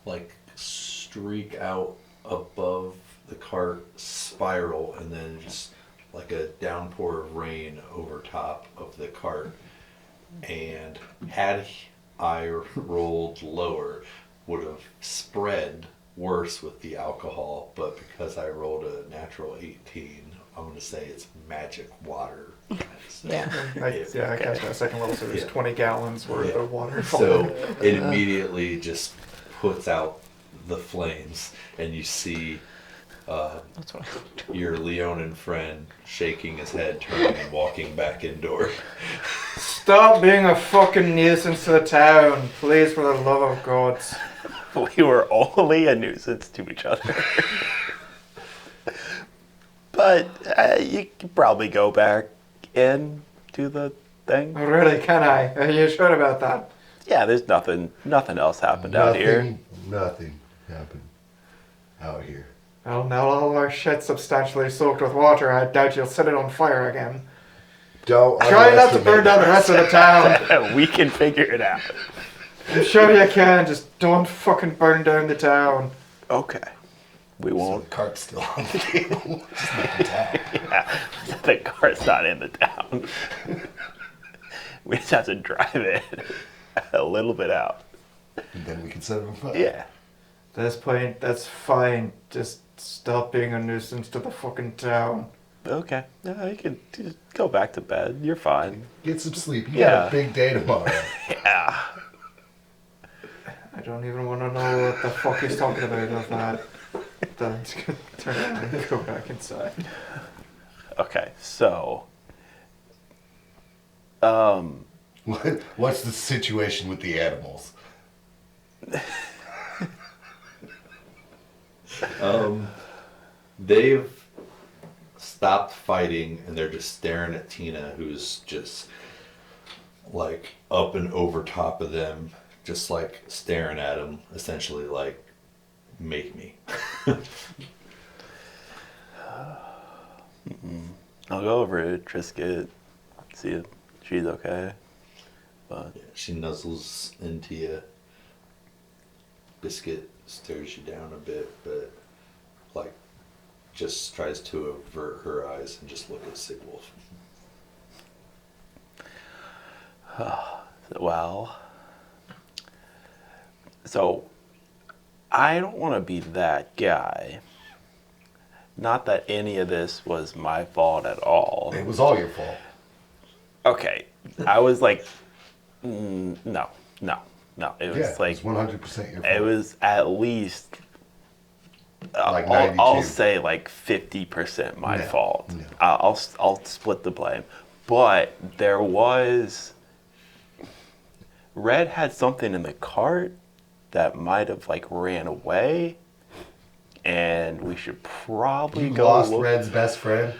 like streak out above the cart, spiral, and then just like a downpour of rain over top of the cart. And had I rolled lower, would have spread worse with the alcohol, but because I rolled a natural 18, I'm going to say it's magic water. So Yeah. I cast that second level, so there's Yeah. 20 gallons worth Yeah. of water. So falling. it immediately just puts out the flames, and you see That's what I your Leonin friend shaking his head, turning and walking back indoor. Stop being a fucking nuisance to the town, please, for the love of God. We were only a nuisance to each other. But you could probably go back in to the thing. Really, can I? Are you sure about that? Yeah, there's nothing else happened out here. Nothing happened out here. Well, now all our shit's substantially soaked with water. I doubt you'll set it on fire again. Don't Try not to burn down the rest of the town. We can figure it out. I'm sure you can. Just don't fucking burn down the town. Okay. We So won't. the cart's still on the table. Just not the tag. Yeah, the car's not in the town. We just have to drive it a little bit out. And then we can set it on fire. Yeah. At this point, that's fine. Just stop being a nuisance to the fucking town. Okay. No, you can just go back to bed. You're fine. Get some sleep. You Yeah. got a big day tomorrow. Yeah. I don't even want to know what the fuck he's talking about of that. Then I'm just gonna turn around and go back inside. Okay. So. What's the situation with the animals? They've stopped fighting, and they're just staring at Tina, who's just like up and over top of them, just like staring at them, essentially like, make me. I'll go over to Trisket, see if she's okay. But Yeah, she nuzzles into you. Biscuit stares you down a bit, but like just tries to avert her eyes and just look at Sick Wolf. well, so I don't want to be that guy. Not that any of this was my fault at all. It was all your fault. Okay, I was like, no. It was Yeah, like it was 100% your fault. it was at least. Like I'll 92. say like 50% my No, fault. no. I'll split the blame, but there was. Red had something in the cart that might have like ran away, and we should probably You go lost look. Red's best friend?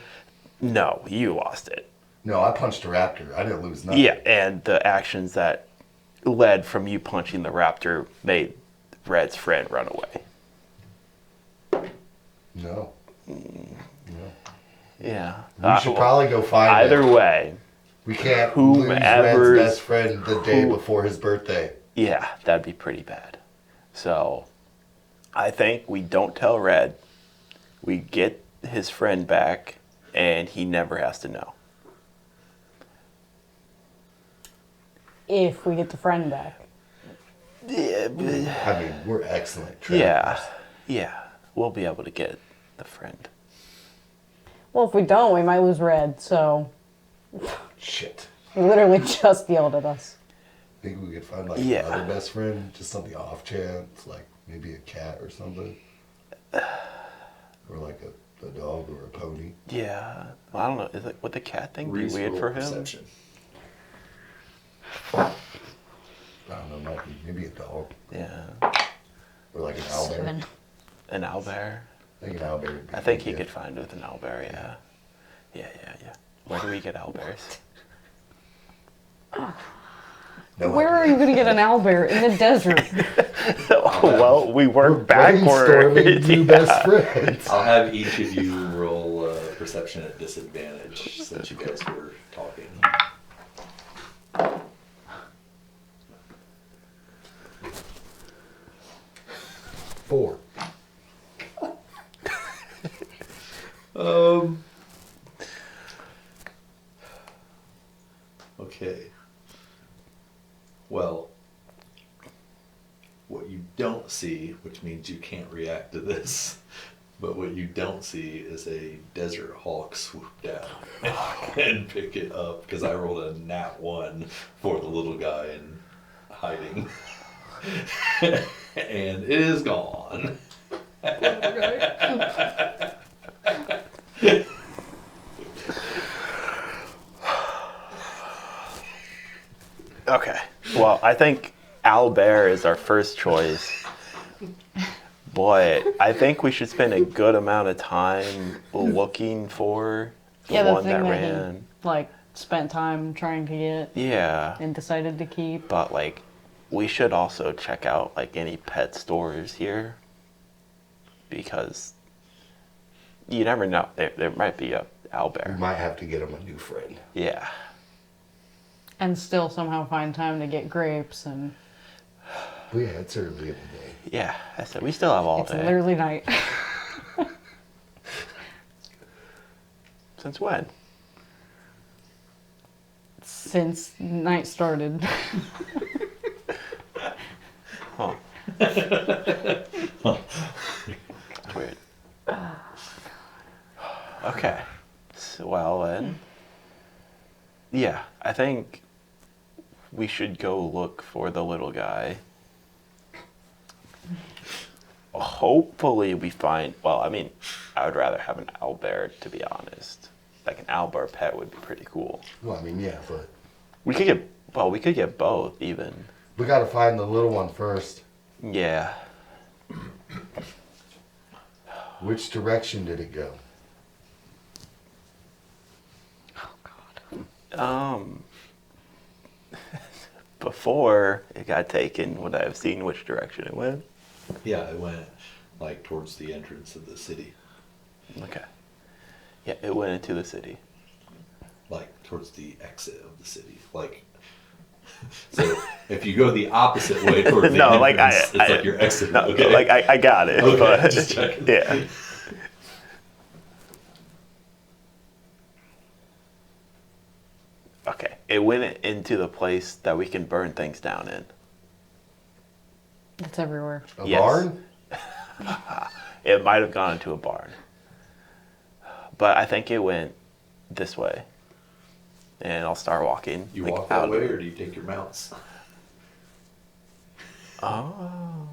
No, you lost it. No, I punched a raptor. I didn't lose nothing. Yeah, and the actions that led from you punching the raptor made Red's friend run away. No. No. Yeah. We should probably go find Either him. way, We can't whomever's- lose Red's best friend the day before his birthday. yeah, that'd be pretty bad. So, I think we don't tell Red. We get his friend back, and he never has to know. If we get the friend back. Yeah, but- I mean, we're excellent trackers. yeah. We'll be able to get the friend. Well, if we don't, we might lose Red, so Shit. he literally just yelled at us. Think we could find like Yeah. another best friend, just on the off chance, like maybe a cat or something, or like a dog or a pony. Yeah. Well, I don't know. Is it would the cat thing be Reese, weird roll for him? perception. I don't know, maybe a dog Yeah. or like an owlbear. 7. An owlbear. I think an owlbear would be I think he good. could find with an owlbear. Yeah. Yeah. Where do we get owlbears? No Where are idea. you going to get an owlbear in the desert? Oh, well, we work backwards. Brainstorming new Yeah. best friends. I'll have each of you roll perception at disadvantage since you guys were talking. Four. Okay. Well, what you don't see, which means you can't react to this, but what you don't see is a desert hawk swoop down and pick it up, because I rolled a nat 1 for the little guy in hiding. And it is gone. Okay. Well, I think owlbear is our first choice. Boy, I think we should spend a good amount of time looking for the Yeah, the one thing that that ran. he, like, spent time trying to get Yeah. and decided to keep. But like, we should also check out like any pet stores here, because you never know. There might be a We owlbear. might have to get him a new friend. Yeah. And still somehow find time to get grapes, and But yeah, it's early in the day. Yeah. I said we still have all it's day. literally night. Since when? Since night started. Huh. Weird. Okay. So, well then. Yeah, I think we should go look for the little guy. Hopefully we find, well, I mean, I would rather have an owlbear, to be honest. Like an owlbear pet would be pretty cool. Well, I mean, yeah, but We could get both even. we got to find the little one first. Yeah. Which direction did it go? Before it got taken, would I have seen which direction it went? Yeah, it went like towards the entrance of the city. Okay. Yeah, it went into the city. Like towards the exit of the city. Like, so if you go the opposite way towards the No, entrance, like, it's like you're exiting. No, Okay. like I got it. Okay, But, just checking. yeah. Okay, it went into the place that we can burn things down in. It's everywhere. A Yes. barn? It might have gone into a barn. But I think it went this way. And I'll start walking. You like, walk that out. way, or do you take your mounts? Oh.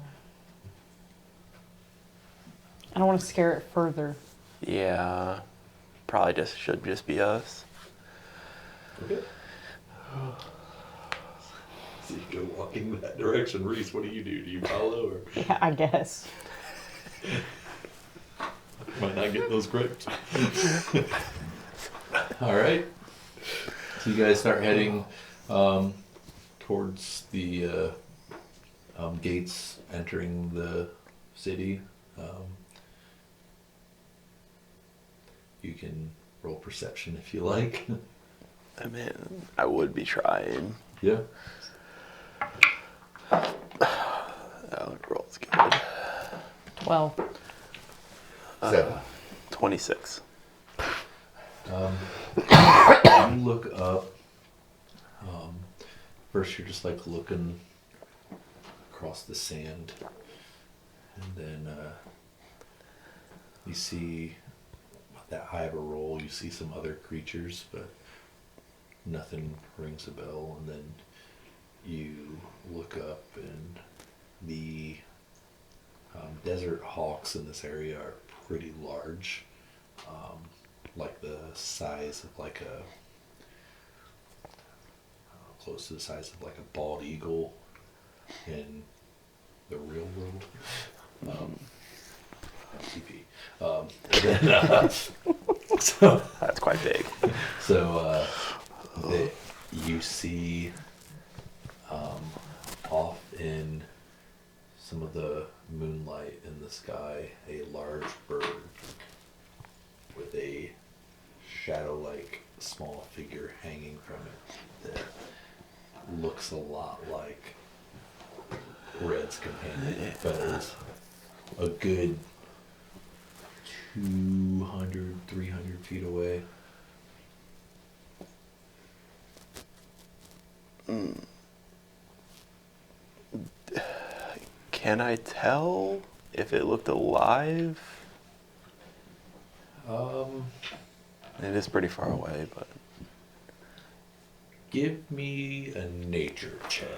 I don't want to scare it further. Yeah. Probably should just be us. Okay. So you go walking that direction. Reese, what do? Do you follow, or Yeah, I guess. might not get those grapes? All right. So you guys start heading towards the gates entering the city. You can roll perception if you like. I mean, I would be trying. Yeah. That roll's good. 12. 7. 26. You look up. First, you're just like looking across the sand, and then you see, with that high of a roll, you see some other creatures, but nothing rings a bell. And then you look up, and the desert hawks in this area are pretty large, like the size of like a close to the size of like a bald eagle in the real world. TP. So That's quite big. so you see off in some of the moonlight in the sky a large bird with a shadow-like small figure hanging from it that looks a lot like Red's companion, but is a good 200, 300 feet away. Can I tell if it looked alive? It is pretty far away, but Give me a nature check.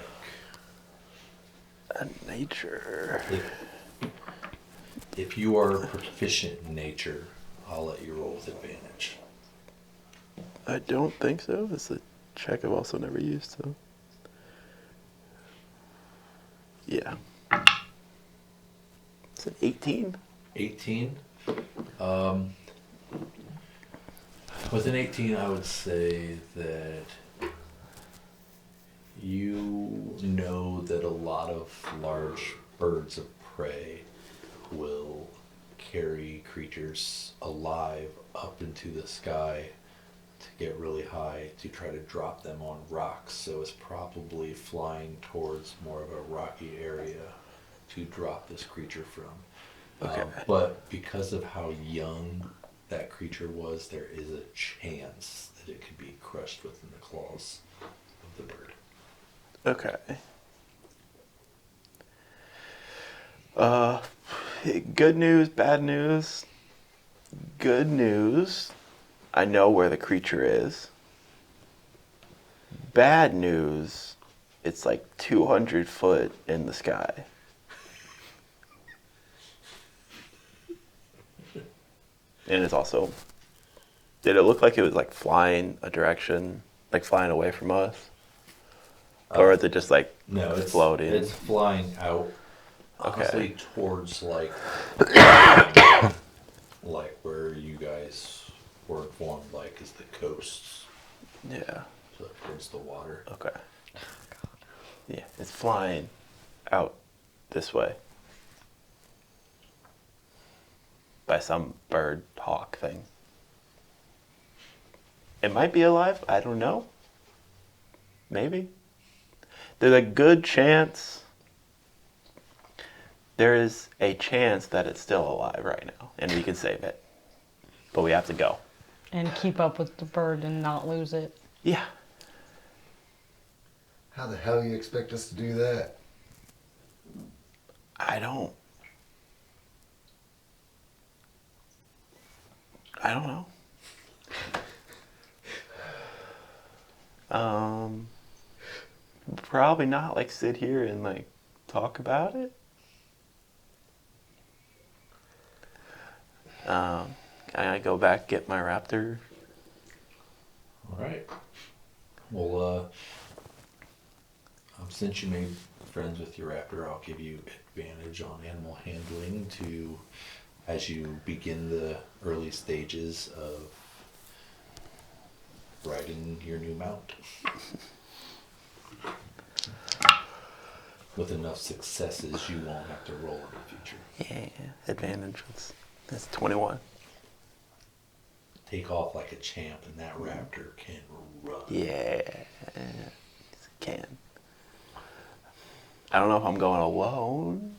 nature. If you are proficient in nature, I'll let you roll with advantage. I don't think so. It's a check I've also never used, so. Yeah. It's an 18. 18. With an 18, I would say that you know that a lot of large birds of prey will carry creatures alive up into the sky to get really high to try to drop them on rocks. So it's probably flying towards more of a rocky area to drop this creature from. Okay. But because of how young that creature was, there is a chance that it could be crushed within the claws of the bird. Okay. Good news, bad news. Good news. I know where the creature is. Bad news. It's like 200 foot in the sky. And it's also, did it look like it was like flying a direction, like flying away from us? Or is it just like No, it's floating? It's flying out, Okay. honestly, towards like like where you guys were informed, like is the coasts, Yeah. so towards the water. Okay. Yeah, it's flying out this way. By some bird hawk thing. It might be alive, I don't know. Maybe. There's a good chance. There is a chance that it's still alive right now, and we can save it. But we have to go. And keep up with the bird and not lose it. Yeah. How the hell you expect us to do that? I don't know. Probably not like sit here and like talk about it. Can I go back get my raptor? All right. Well, since you made friends with your raptor, I'll give you advantage on animal handling to, as you begin the early stages of riding your new mount. With enough successes, you won't have to roll in the future. Yeah, advantage. That's 21. take off like a champ, and that raptor can run. Yeah. Can. I don't know if I'm going alone,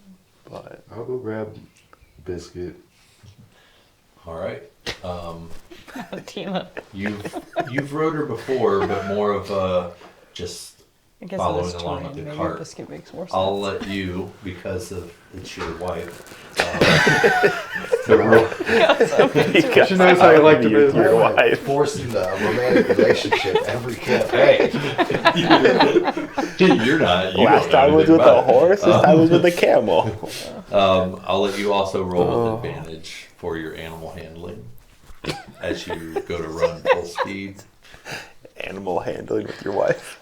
but I'll go grab Biscuit. All right. Team up. You've rode her before, but more of a just I guess following it is along terrain. with the Maybe cart. Biscuit makes more sense. I'll let you, because of it's your wife. To roll. She knows how you like to Your business. wife. Forcing the romantic relationship every campaign. You're not. You last don't know time was anything with a about it. horse, this time was with a camel. I'll let you also roll with advantage for your animal handling as you go to run full speed. Animal handling with your wife.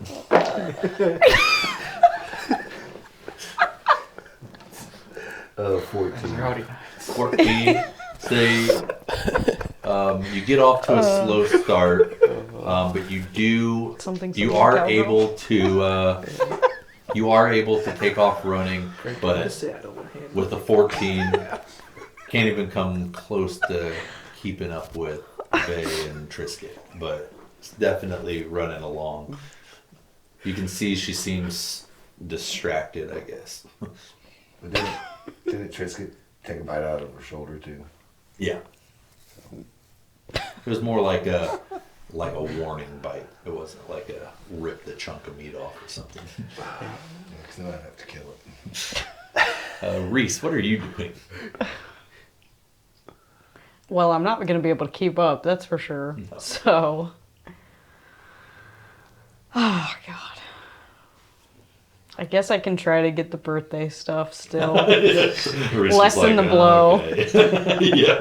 14. Rowdy. 14. Say you get off to a slow start, but Something's you in are the able to take off running, but with a 14, can't even come close to keeping up with Bay and Trisket, but it's definitely running along. You can see she seems distracted, I guess. But didn't Trisket take a bite out of her shoulder too? Yeah. It was more like a warning bite. It wasn't like a rip the chunk of meat off or something. Yeah, because then I'd have to kill it. Reese, what are you doing? Well, I'm not going to be able to keep up, that's for sure. No. So, oh god. I guess I can try to get the birthday stuff still. Reese was Lessen the like, blow. Okay. Yeah.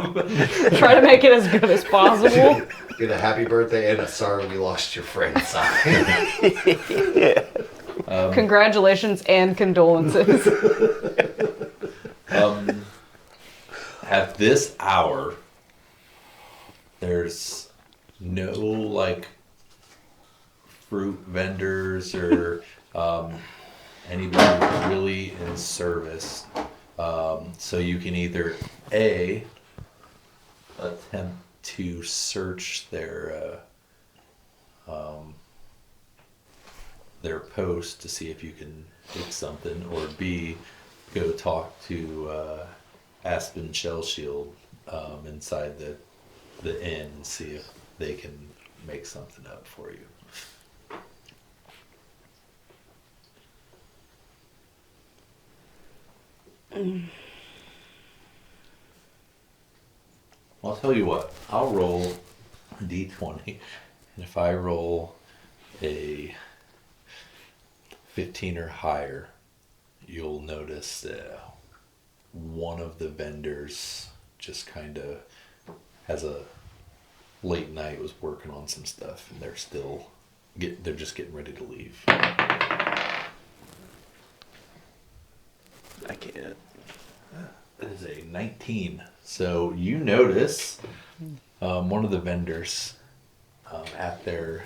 Try to make it as good as possible. Get a happy birthday and a sorry we lost your friend sign. Congratulations and condolences. At this hour, there's no like fruit vendors or anybody really in service. So you can either attempt to search their post to see if you can pick something, or B, go talk to Aspen Shell Shield inside the inn and see if they can make something up for you. Well, I'll tell you what, I'll roll a d20, and if I roll a 15 or higher, you'll notice that one of the vendors just kind of has a late night, was working on some stuff, and they're just getting ready to leave. I can't. That is a 19. So you notice one of the vendors at their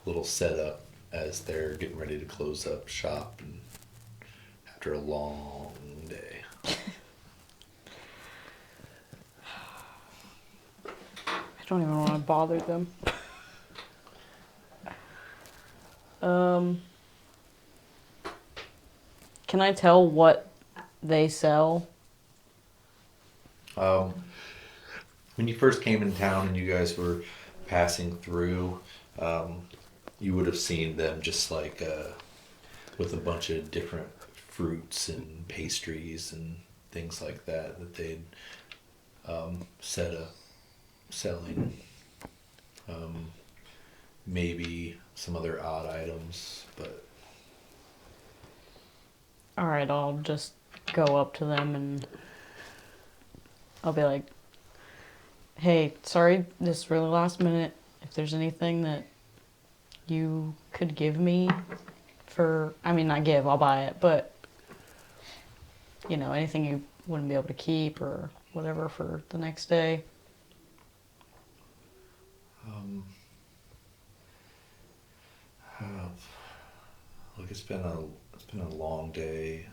little setup as they're getting ready to close up shop, and after a long day. I don't even want to bother them. Can I tell what they sell? When you first came in town and you guys were passing through, you would have seen them just like with a bunch of different fruits and pastries and things like that they'd set up selling. Maybe some other odd items, but Alright, I'll just go up to them and I'll be like, hey, sorry, this is really last minute. If there's anything that you could give me for, I mean, not give, I'll buy it, but, you know, anything you wouldn't be able to keep or whatever for the next day. Look, it's been a long day.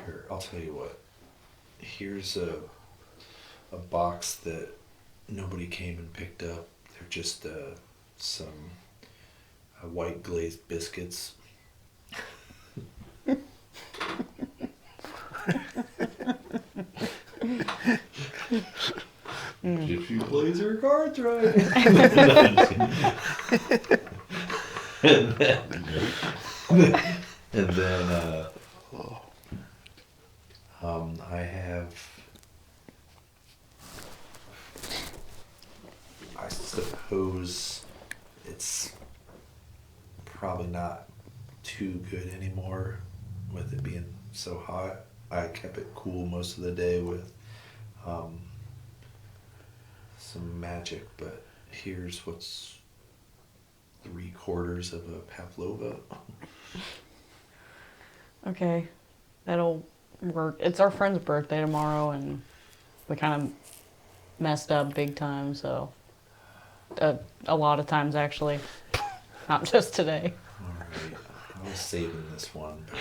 Here, I'll tell you what. Here's a box that nobody came and picked up. They're just some white glazed biscuits. If she plays her cards right. and then I have, I suppose it's probably not too good anymore with it being so hot. I kept it cool most of the day with some magic, but here's what's 3/4 of a pavlova. Okay, that'll work. It's our friend's birthday tomorrow, and we kind of messed up big time, so a lot of times actually, not just today. Alright, I was saving this one, but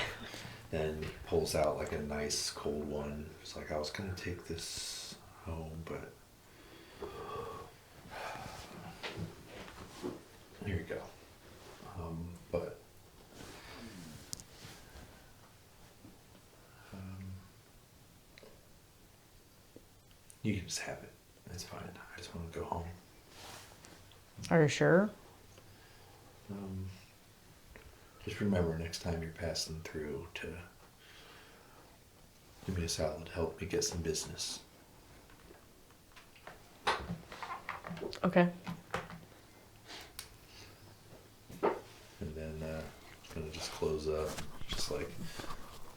then he pulls out like a nice cold one. It's like I was gonna take this home, but here you go. But you can just have it. It's fine. I just want to go home. Are you sure? Just remember next time you're passing through to give me a salad. Help me get some business. Okay. And then gonna just close up. Just like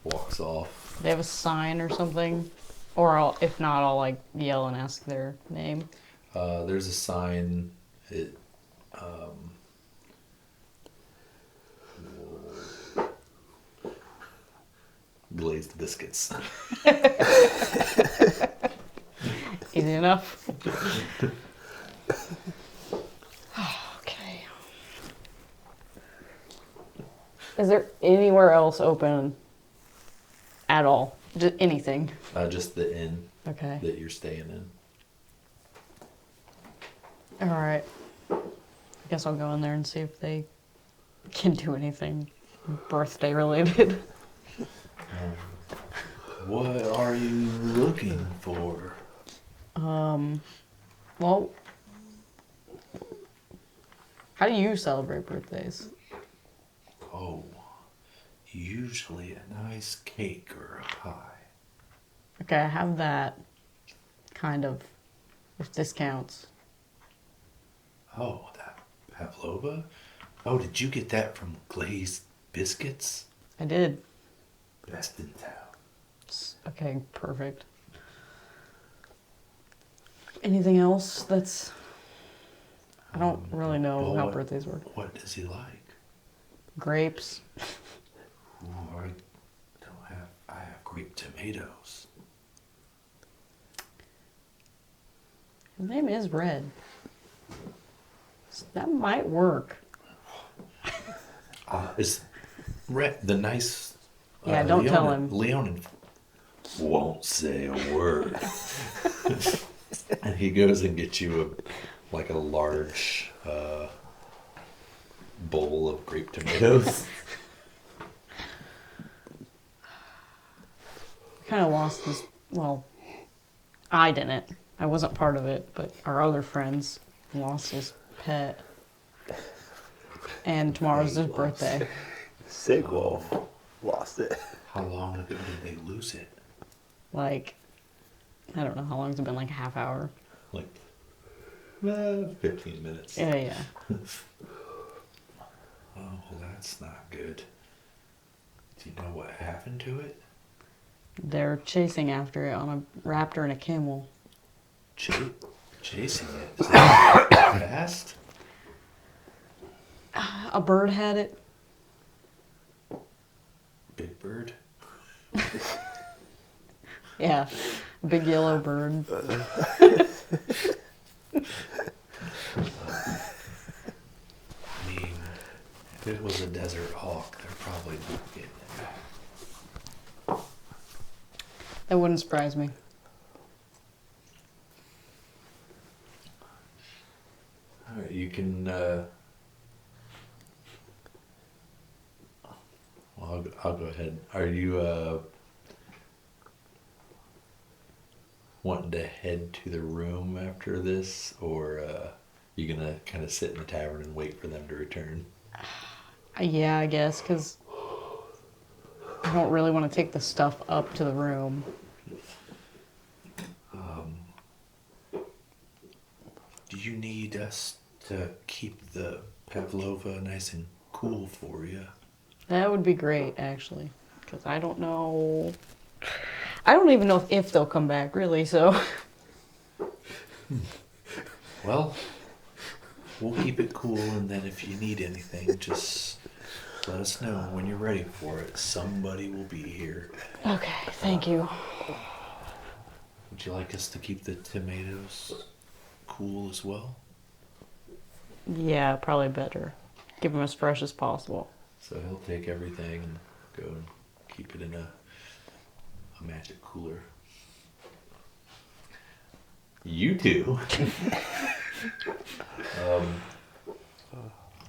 walks off. They have a sign or something, or if not, I'll like yell and ask their name. There's a sign. It glazed biscuits. Easy enough. Okay. Is there anywhere else open at all? Just anything? Just the inn Okay. that you're staying in. All right. I guess I'll go in there and see if they can do anything birthday related. What are you looking for? Well, how do you celebrate birthdays? Oh, usually a nice cake or a pie. Okay, I have that, kind of, if this counts. Oh, that pavlova? Oh, did you get that from Glazed Biscuits? I did. Best in town. Okay, perfect. Anything else that's... I don't really know Well, how birthdays work. What does he like? Grapes. Ooh, I have grape tomatoes. His name is Red. So that might work. Is Red the nice... Yeah, don't tell him. Leonin won't say a word. And he goes and gets you a large bowl of grape tomatoes. Kind of lost this. Well, I didn't. I wasn't part of it, but our other friends lost his pet. And tomorrow's his birthday. Sick Wolf lost it. How long ago did they lose it? Like, I don't know how long it's been, like a half hour. Like 15 minutes. Yeah. Oh, well, that's not good. Do you know what happened to it? They're chasing after it on a raptor and a camel. Chasing it? Is that fast? A bird had it. Big bird? Yeah, a big yellow bird. I mean, if it was a desert hawk, they're probably not getting it. That wouldn't surprise me. All right, you can. Well, I'll go ahead. Are you wanting to head to the room after this, or you gonna kind of sit in the tavern and wait for them to return? Yeah, I guess, because I don't really want to take the stuff up to the room. Do you need us to keep the pavlova nice and cool for you? That would be great, actually, because I don't know. I don't even know if they'll come back, really, so. Well, we'll keep it cool, and then if you need anything, just let us know when you're ready for it. Somebody will be here. Okay, thank you. Would you like us to keep the tomatoes cool as well? Yeah, probably better. Keep them as fresh as possible. So he'll take everything and go and keep it in a magic cooler. You two,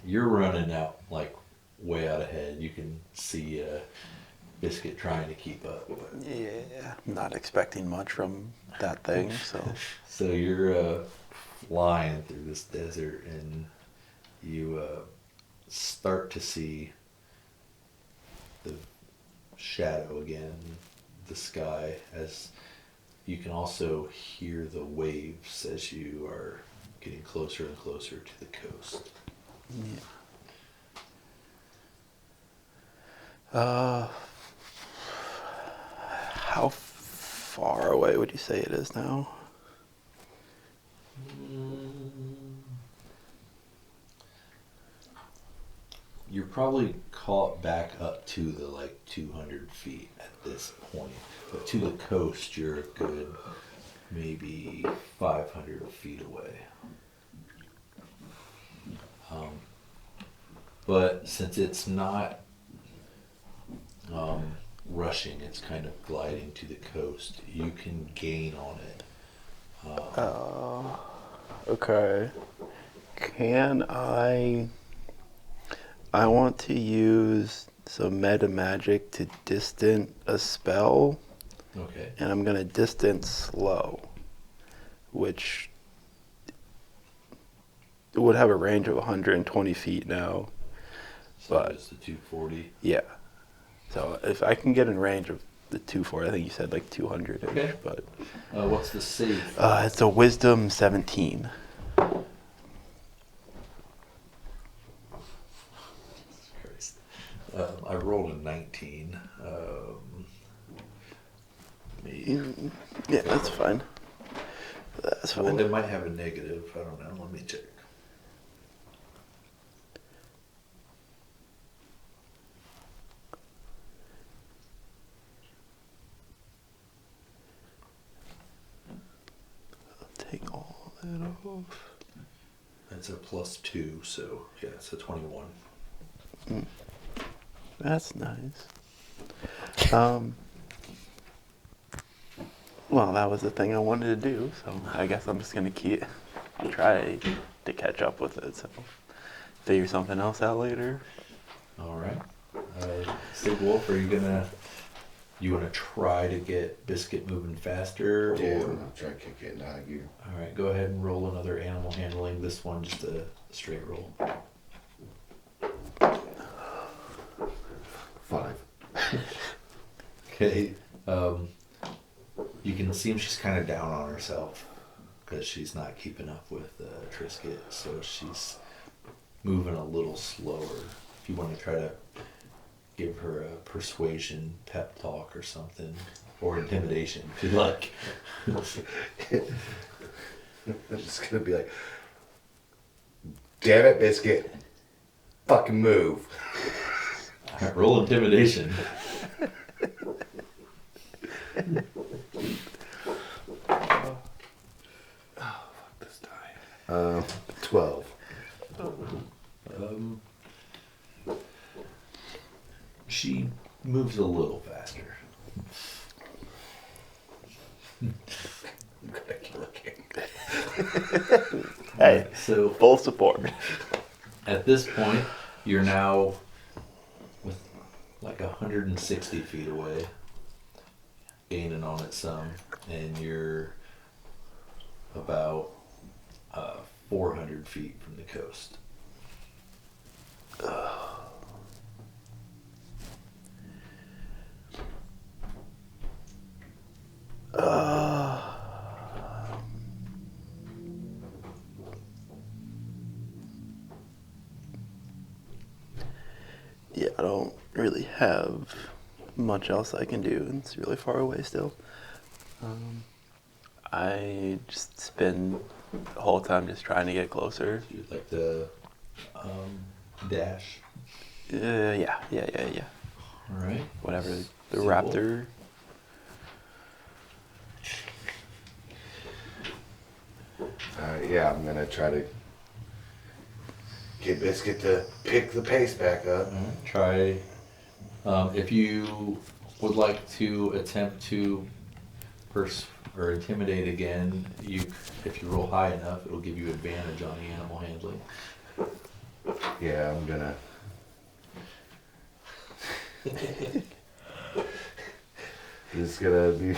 you're running out like way out ahead. You can see Biscuit trying to keep up. But... Yeah, I'm not expecting much from that thing, so. So you're flying through this desert, and you start to see the shadow again, the sky, as you can also hear the waves as you are getting closer and closer to the coast. Yeah. How far away would you say it is now? You're probably caught back up to the 200 feet at this point, but to the coast you're a good maybe 500 feet away. But since it's not rushing, it's kind of gliding to the coast, you can gain on it. Okay. Can I want to use some meta magic to distance a spell, Okay. and I'm going to distance slow, which would have a range of 120 feet now. So But- it's the 240. Yeah. So if I can get in range of the 240, I think you said 200-ish, Okay. but What's the save? it's a wisdom 17. Christ. I rolled a 19. Yeah, that's fine. That's Well, fine. it might have a negative. I don't know. Let me check. Take all that off. That's a +2, so yeah, it's a 21. That's nice. Well, that was the thing I wanted to do, so I guess I'm just gonna try to catch up with it. So figure something else out later. All right. Sig Wolf, are you gonna try to get Biscuit moving faster? Yeah, Or... I'm trying to kick it out of gear. All right, go ahead and roll another animal handling. This one just a straight roll. 5. Okay. You can see she's kind of down on herself because she's not keeping up with Trisket, so she's moving a little slower. If you want to try to give her a persuasion pep talk or something, or intimidation, if you like. I'm just gonna be like, damn it, Biscuit. Fucking move. All right, roll intimidation. This die. 12. She moves a little faster. gonna kill King. Hey, So full support. at this point, you're now with like 160 feet away, gaining on it some, and you're about 400 feet from the coast. Yeah, I don't really have much else I can do. It's really far away still. I just spend the whole time just trying to get closer. You'd like to dash. Yeah. All right. Whatever. The Simple. raptor. Yeah, I'm gonna try to get Biscuit to pick the pace back up. Try. If you would like to attempt to or intimidate again, if you roll high enough, it'll give you advantage on the animal handling. Yeah, I'm gonna. This is gonna be.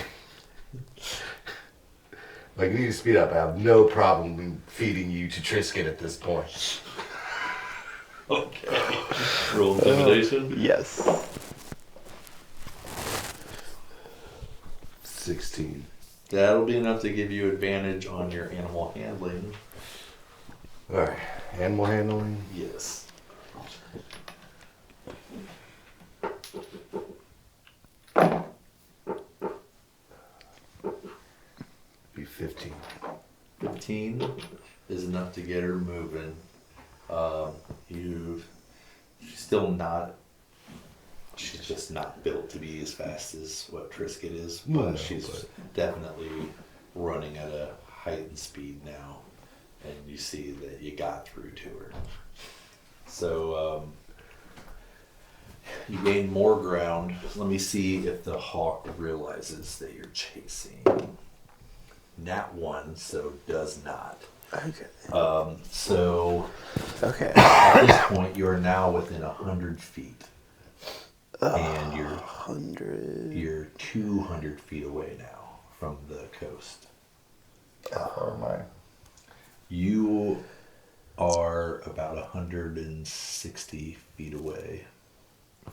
Like, you need to speed up. I have no problem feeding you to Trisket at this point. Okay. Roll intimidation. Yes. 16. That'll be enough to give you advantage on your animal handling. Alright, animal handling. Yes. Be 15. 15 is enough to get her moving. She's just not built to be as fast as what Trisket is, but No, she's definitely running at a heightened speed now, and you see that you got through to her. So you gain more ground. Let me see if the hawk realizes that you're chasing. Nat 1, so does not. Okay. So Okay. at this point, you are now within 100 feet. And 100. you're 200 feet away now from the coast. How far am I? You are about 160 feet away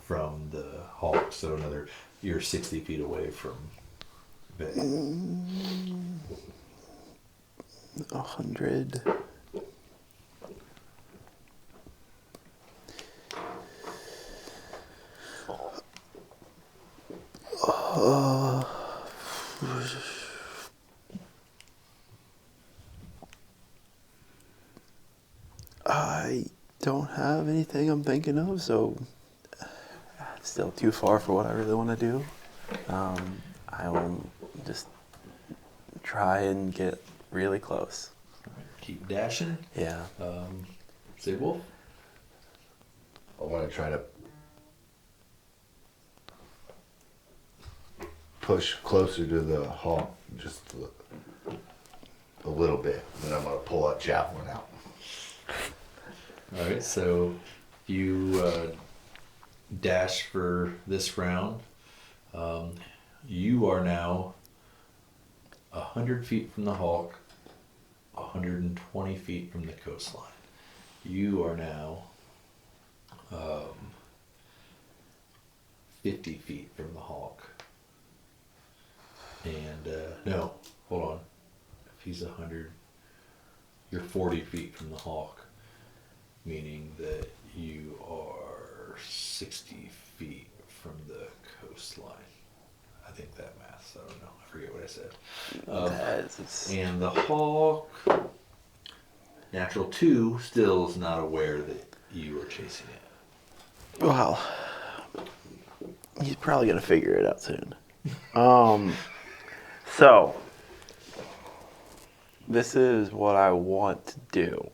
from the hawk. So you're 60 feet away from Bay. 100. I don't have anything I'm thinking of, so still too far for what I really want to do. I will just try and get really close. Keep dashing. Yeah. Say wolf. I want to try to push closer to the hawk just a little bit. Then I'm going to pull that javelin out. All right, so you dash for this round. You are now 100 feet from the hawk, 120 feet from the coastline. You are now 50 feet from the hawk. And no, hold on. If he's 100, you're 40 feet from the hawk, meaning that you are 60 feet from the coastline. I think that math, I don't know. I forget what I said. And the hawk, natural 2, still is not aware that you are chasing it. Well, he's probably gonna figure it out soon. So this is what I want to do.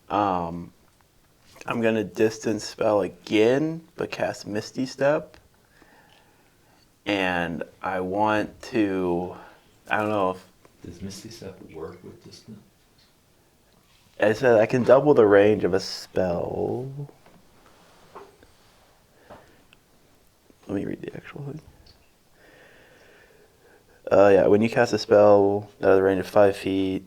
I'm gonna distance spell again, but cast Misty Step. And I want to, I don't know if Does Misty Step work with distance? I said I can double the range of a spell. Let me read the actual thing. Yeah, when you cast a spell at a range of 5 feet,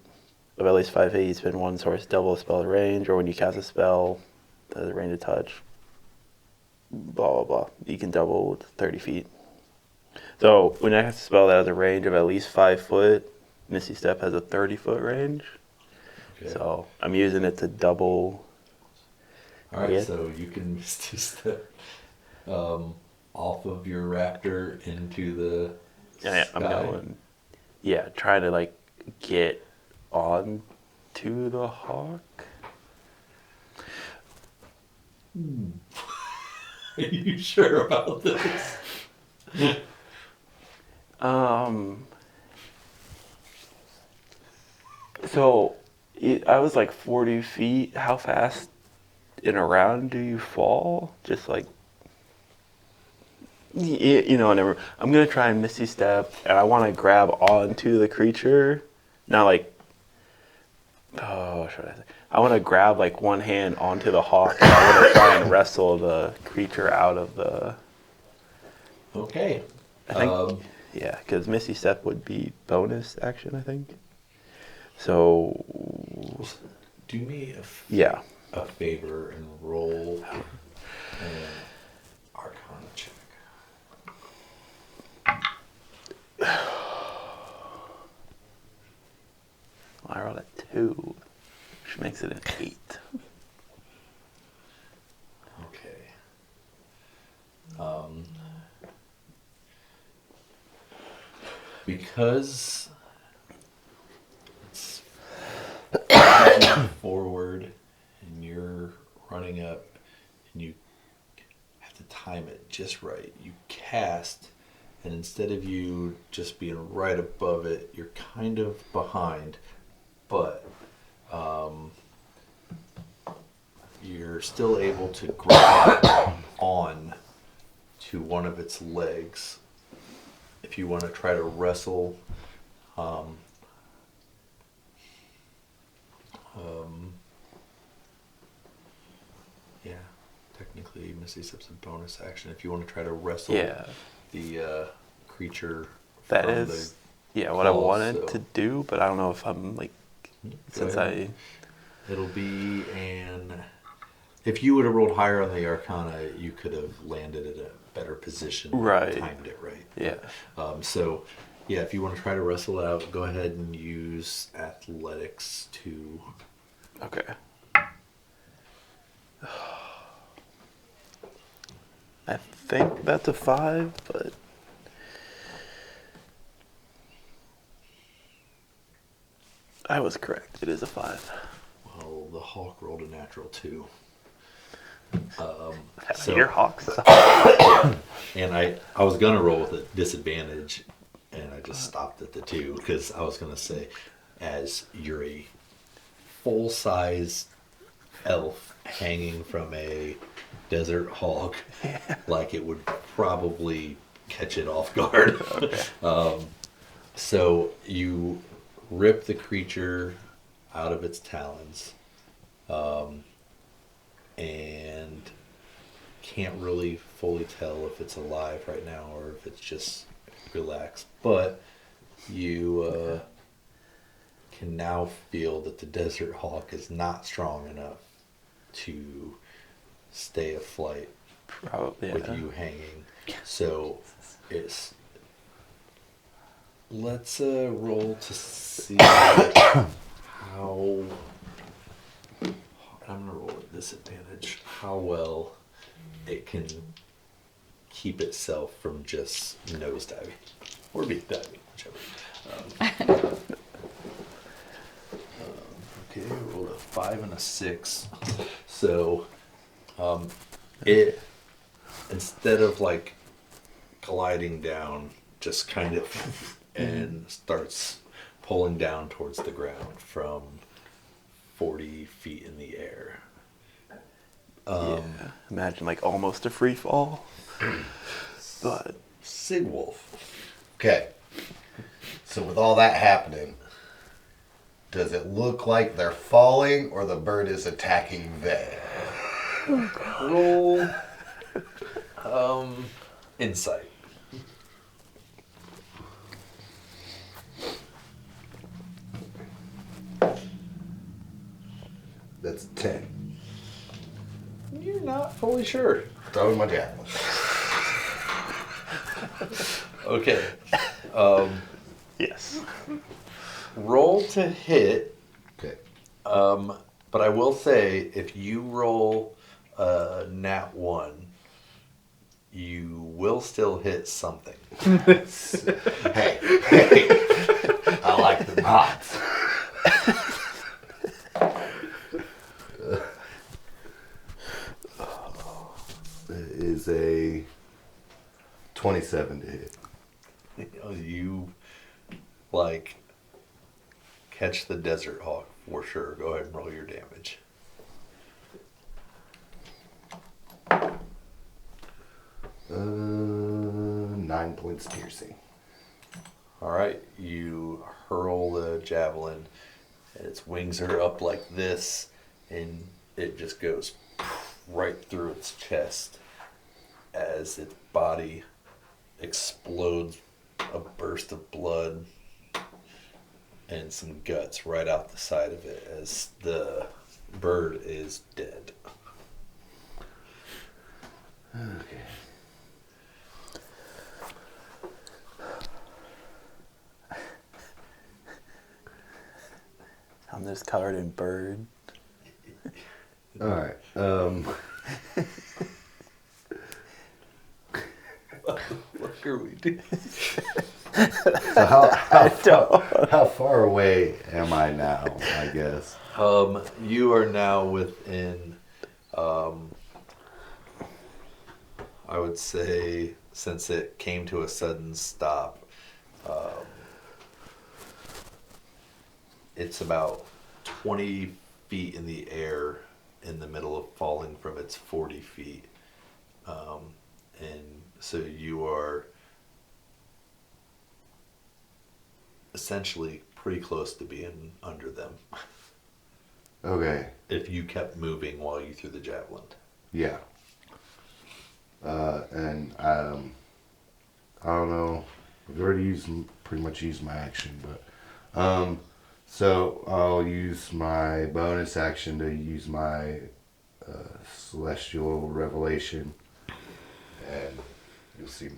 of at least 5 feet, you spend one source, double the spell range, or when you cast a spell at a range of touch, blah, blah, blah. You can double to 30 feet. So when I cast a spell that has a range of at least 5 foot, Misty Step has a 30-foot range. Okay. So I'm using it to double. All right, Yeah. so you can Misty Step off of your raptor into the Yeah, I'm sky. going. Yeah, trying to like get on to the hawk. Are you sure about this? So I was like 40 feet. How fast in a round do you fall? Just like, you know, never. I'm gonna try and Misty Step, and I want to grab onto the creature. Not like, oh, should I say? I want to grab like one hand onto the hawk, and I want to try and wrestle the creature out of the. Okay. I think, yeah, because Misty Step would be bonus action, I think. So, Do me yeah. a favor and roll an Arcana check. I rolled a 2, which makes it an 8. Okay. Because it's moving forward and you're running up and you have to time it just right. You cast, and instead of you just being right above it, you're kind of behind, but you're still able to grab on to one of its legs. If you want to try to wrestle, yeah, technically Misty Step's a bonus action. If you want to try to wrestle Yeah. the creature, That from is, yeah, what I claws, wanted so- to do, but I don't know if I'm like, since ahead. It'll be if you would have rolled higher on the Arcana, you could have landed at a better position. Right. Timed it right. yeah. So, yeah, if you want to try to wrestle it out, go ahead and use athletics to. Okay. I think that's a 5, but I was correct. It is a 5. Well, the hawk rolled a natural 2. Your hawks. And I was gonna roll with a disadvantage, and I just stopped at the 2 because I was gonna say, as you're a full-size elf hanging from a desert hog, like it would probably catch it off guard. So you rip the creature out of its talons, and can't really fully tell if it's alive right now or if it's just relaxed. But you can now feel that the desert hawk is not strong enough to stay afloat Probably. Yeah. with you hanging. So it's let's roll to see how. I'm gonna roll at disadvantage. How well it can keep itself from just nosediving or being diving, whichever. Okay, I rolled a 5 and a 6. So it, instead of like gliding down, just kind of and starts pulling down towards the ground from 40 feet in the air. Yeah. Imagine like almost a free fall. But Sigwolf. Okay. So with all that happening, Does it look like they're falling or the bird is attacking them? Roll insight. That's 10. You're not fully sure. Throwing my javelin. Okay. Yes. Roll to hit. Okay. But I will say, if you roll a nat 1, you will still hit something. Hey, I like the knots. It is a 27 to hit. You, like, catch the desert hawk for sure. Go ahead and roll your damage. Uh, 9 points piercing. All right, you hurl the javelin, and its wings are up like this, and it just goes right through its chest as its body explodes a burst of blood and some guts right out the side of it as the bird is dead. Okay. I'm just covered in bird. All right. What are we doing? So how far away am I now, I guess? You are now within, I would say, since it came to a sudden stop, it's about 20 feet in the air in the middle of falling from its 40 feet. And so you are essentially pretty close to being under them Okay. if you kept moving while you threw the javelin. Yeah. And I don't know. I've already pretty much used my action, but so I'll use my bonus action to use my celestial revelation, and you'll see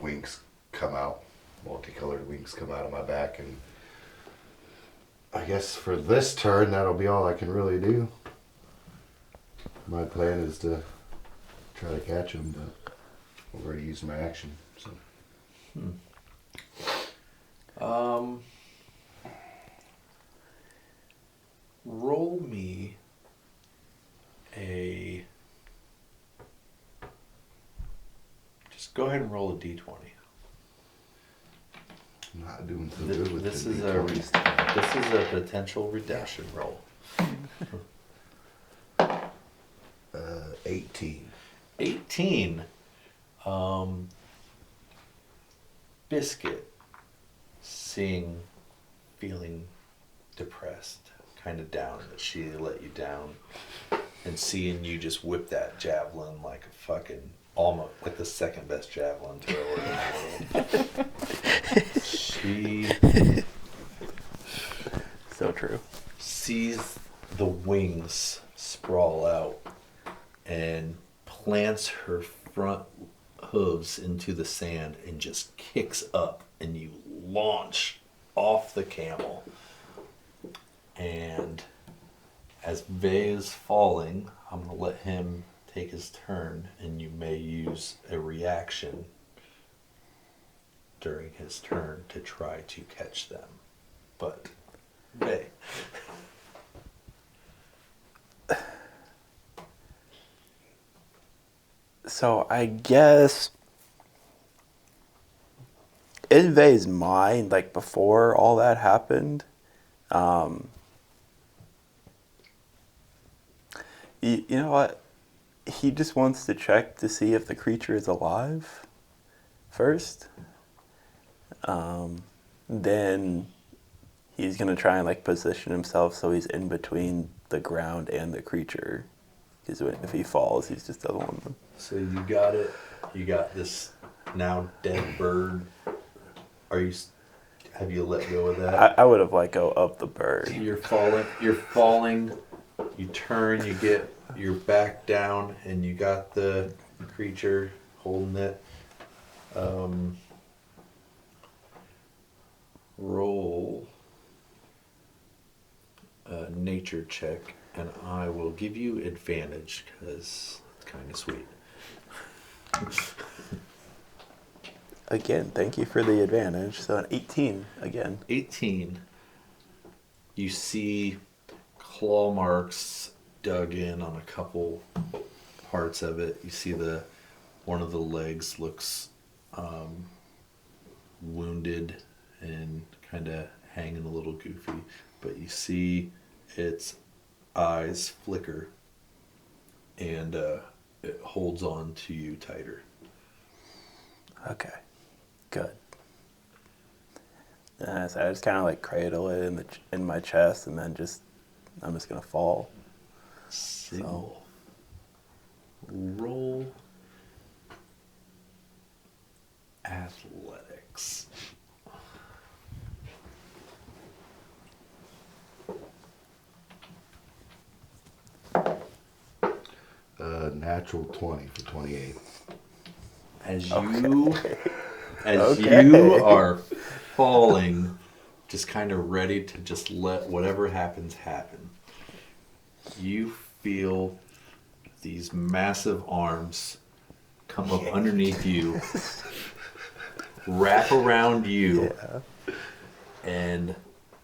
wings come out, multicolored wings come out of my back, and I guess for this turn that'll be all I can really do. My plan is to try to catch him, but I've already used my action. So. Roll me just go ahead and roll a d20. I'm not doing so good with This the is D20s. this is a potential redemption roll. 18. 18. Biscuit, feeling depressed, kind of down that she let you down, and seeing you just whip that javelin like a fucking, almost like the second best javelin thrower in the world. She So true. sees the wings sprawl out and plants her front hooves into the sand and just kicks up, and you launch off the camel. And as Vey is falling, I'm going to let him take his turn, and you may use a reaction during his turn to try to catch them. But Vey. So I guess in Vey's mind, like before all that happened, you know what? He just wants to check to see if the creature is alive first. Then he's gonna try and like position himself so he's in between the ground and the creature. Because if he falls, he's just doesn't want to. So you got it. You got this now dead bird. Are you? Have you let go of that? I would have let go of the bird. You're falling. You're falling. You turn. You get your back down, and you got the creature holding it. Roll a nature check, and I will give you advantage because it's kind of sweet. Again, thank you for the advantage. So an 18 again. 18. You see claw marks dug in on a couple parts of it. You see one of the legs looks wounded and kind of hanging a little goofy, but you see its eyes flicker and it holds on to you tighter. Okay, good. So I just kind of like cradle it in my chest, and then I'm just gonna fall. Signal. Roll athletics. Natural 20 for 28. As you Okay. are falling, just kind of ready to just let whatever happens happen, you feel these massive arms come up underneath you, wrap around you, and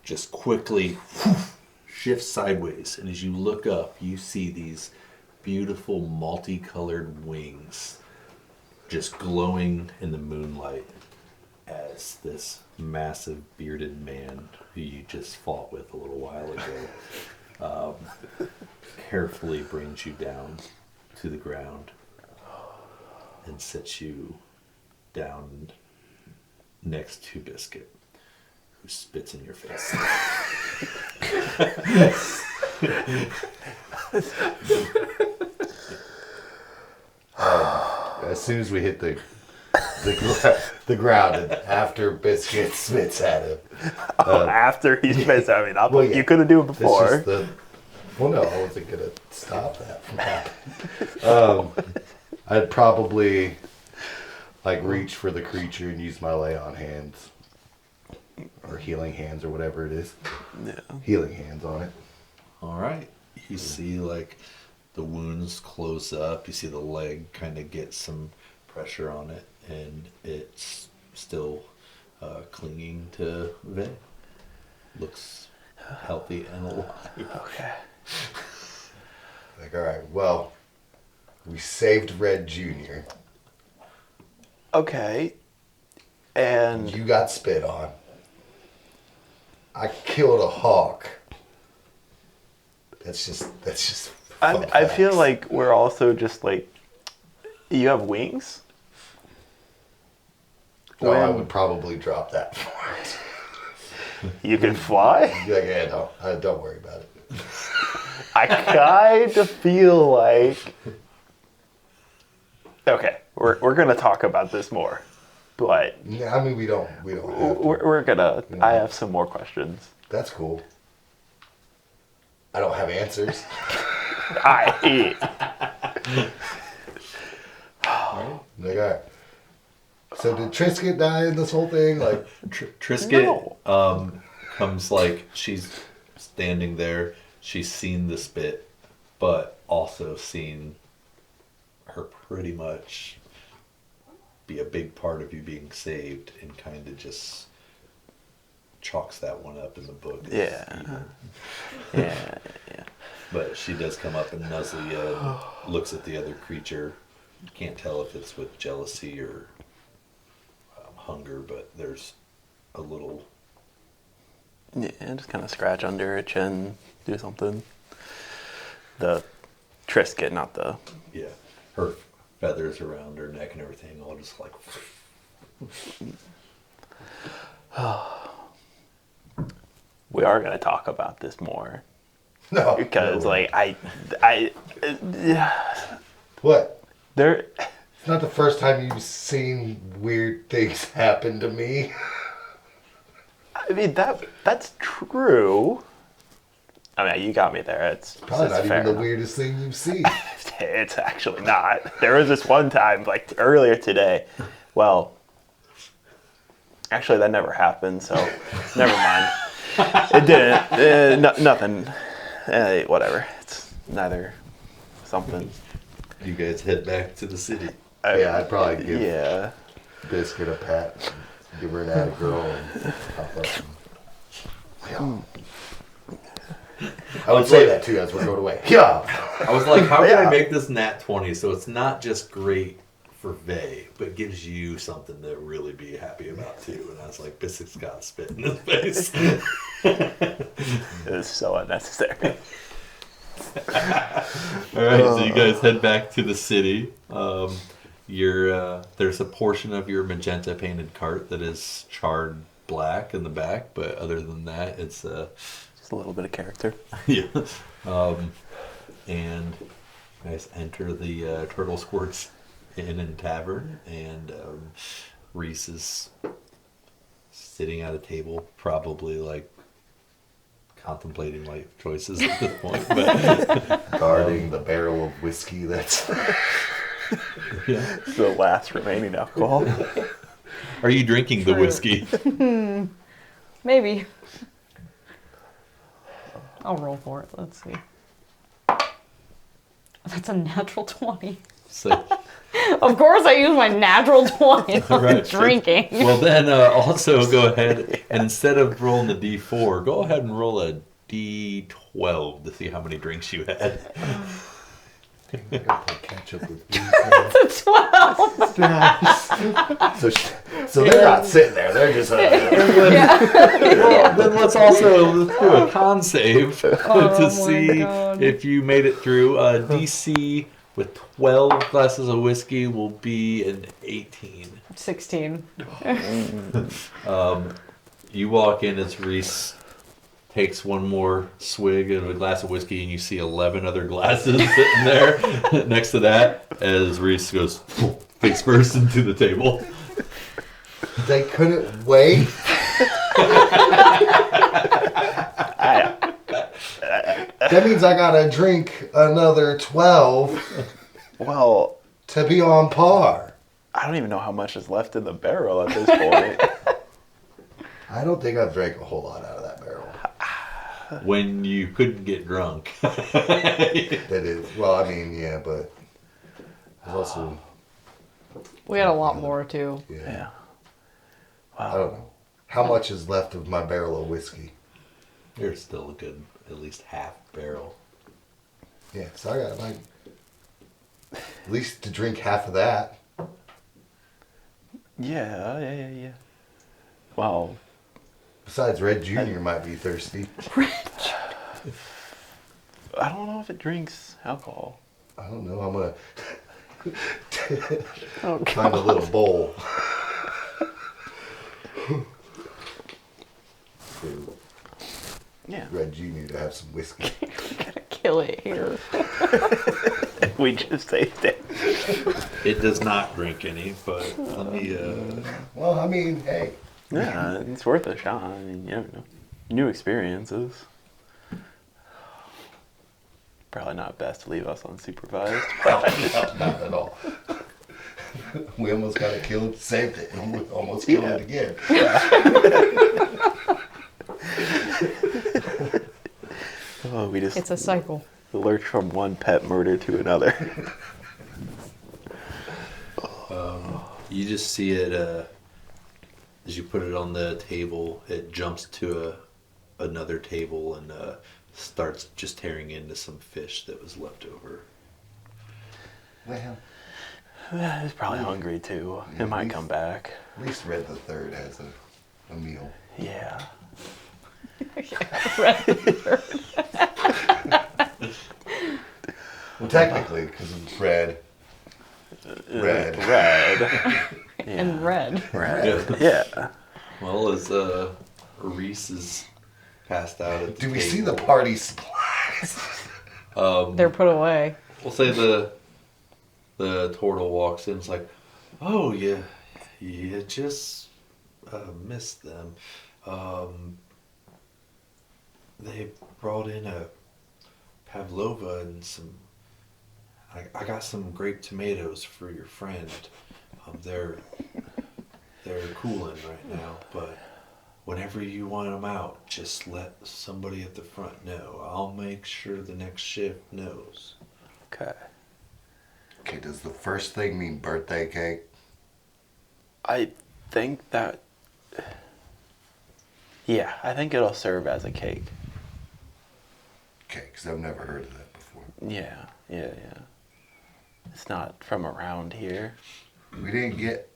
just quickly shift sideways. And as you look up, you see these beautiful multicolored wings just glowing in the moonlight as this massive bearded man who you just fought with a little while ago carefully brings you down to the ground and sets you down next to Biscuit, who spits in your face. As soon as we hit the ground, and after Biscuit spits at him. After he spits, I mean, Well, yeah. you couldn't do it It's before. just well, no, I wasn't gonna stop that from happening. I'd probably like reach for the creature and use my lay on hands or healing hands or whatever it is. Yeah. Healing hands on it. All right. You see, like, the wounds close up. You see the leg kind of get some pressure on it, and it's still clinging to Vay. Looks healthy and alive. Okay. Like, all right, well, we saved Red Jr. Okay. And You got spit on. I killed a hawk. That's just. I feel facts. like we're also just like, you have wings? No, I when- would probably drop that for it. You can fly? Be like, yeah, no, don't worry about it. I kind of feel like. Okay, we're gonna talk about this more, but Yeah, I mean, we don't have to. we're gonna. I have some more questions. That's cool. I don't have answers. I Like, all right. So did Trisket die in this whole thing? Like, Trisket comes like she's standing there. She's seen the spit, but also seen her pretty much be a big part of you being saved, and kind of just chalks that one up in the book. as Yeah. evil. yeah. But she does come up and nuzzle you and looks at the other creature. You can't tell if it's with jealousy or hunger, but there's a little. Yeah, just kind of scratch under her chin, do something. The Trisket, not the. Yeah, her feathers around her neck and everything, all just like. we are gonna talk about this more No. because, no. like, What? there. It's not the first time you've seen weird things happen to me. I mean, that's true. I mean, you got me there. It's Probably not fair even the enough. weirdest thing you've seen. It's actually not. There was this one time, like earlier today. Well, actually, that never happened, so never mind. It didn't. Nothing. Whatever. It's neither something. You guys head back to the city. Yeah, I'd probably give Yeah. Biscuit a pat, give her an atta girl, and hop up. And... I would say that too as we're going away. Yeah. I was like, how can Yeah. I make this nat 20 so it's not just great for Vay, but gives you something to really be happy about too? And I was like, Biscuit's got spit in his face. It was so unnecessary. All right, so you guys head back to the city. There's a portion of your magenta painted cart that is charred black in the back, but other than that, it's Just a little bit of character. yeah. And you guys enter the Turtle Squirts Inn and Tavern, and Reese is sitting at a table, probably like contemplating life choices at this point. But Guarding the barrel of whiskey that's... yeah. The last remaining alcohol. Are you drinking the True. whiskey? Maybe. I'll roll for it. Let's see. That's a natural 20. So, Of course I use my natural 20 on Right. drinking. well, then also go ahead and instead of rolling the D4, go ahead and roll a D12 to see how many drinks you had. I gotta play catch up with these. It's a 12. So they're not sitting there. They're just... Well, then let's do a con save Oh to my see God. if you made it through. DC with 12 glasses of whiskey will be an 18. 16. You walk in as Reese takes one more swig of a glass of whiskey, and you see 11 other glasses sitting there next to that as Reese goes face first into the table. They couldn't wait. That means I gotta drink another 12 Well, to be on par. I don't even know how much is left in the barrel at this point. I don't think I've drank a whole lot out of that barrel. When you couldn't get drunk. That is, well, I mean, yeah, but there's also, We had a lot more too. yeah, Yeah. I don't know. How much is left of my barrel of whiskey? There's still a good, at least half barrel. Yeah, so I got like, at least to drink half of that. Yeah. Well, Besides, Red Junior might be thirsty. I don't know if it drinks alcohol. I don't know. I'm gonna Oh, find a little bowl. For Yeah. Red Junior to have some whiskey. gotta kill it here. We just saved it. It does not drink any, but let me, Well, I mean, hey. Yeah, it's worth a shot. I mean, you never know. New experiences. Probably not best to leave us unsupervised. No, not at all. We almost got it killed, saved it, and we almost killed it again. Oh, we just It's a cycle. lurch from one pet murder to another. you just see it, as you put it on the table, it jumps to another table and starts just tearing into some fish that was left over. Well, He's probably hungry too. It might come back. at least Red the Third has a meal. Yeah. Well, technically, because it's red. Red. And red. Red. Yeah. Well, as Reese is passed out at the Do we see table. the party supplies? They're put away. We'll say the turtle walks in. It's like, oh yeah, you just missed them. They brought in a pavlova and some. I got some grape tomatoes for your friend. They're cooling right now, but whenever you want them out, just let somebody at the front know. I'll make sure the next shift knows. Okay. Okay, does the first thing mean birthday cake? I think that. Yeah, I think it'll serve as a cake. Okay, because I've never heard of that before. Yeah. It's not from around here. We didn't get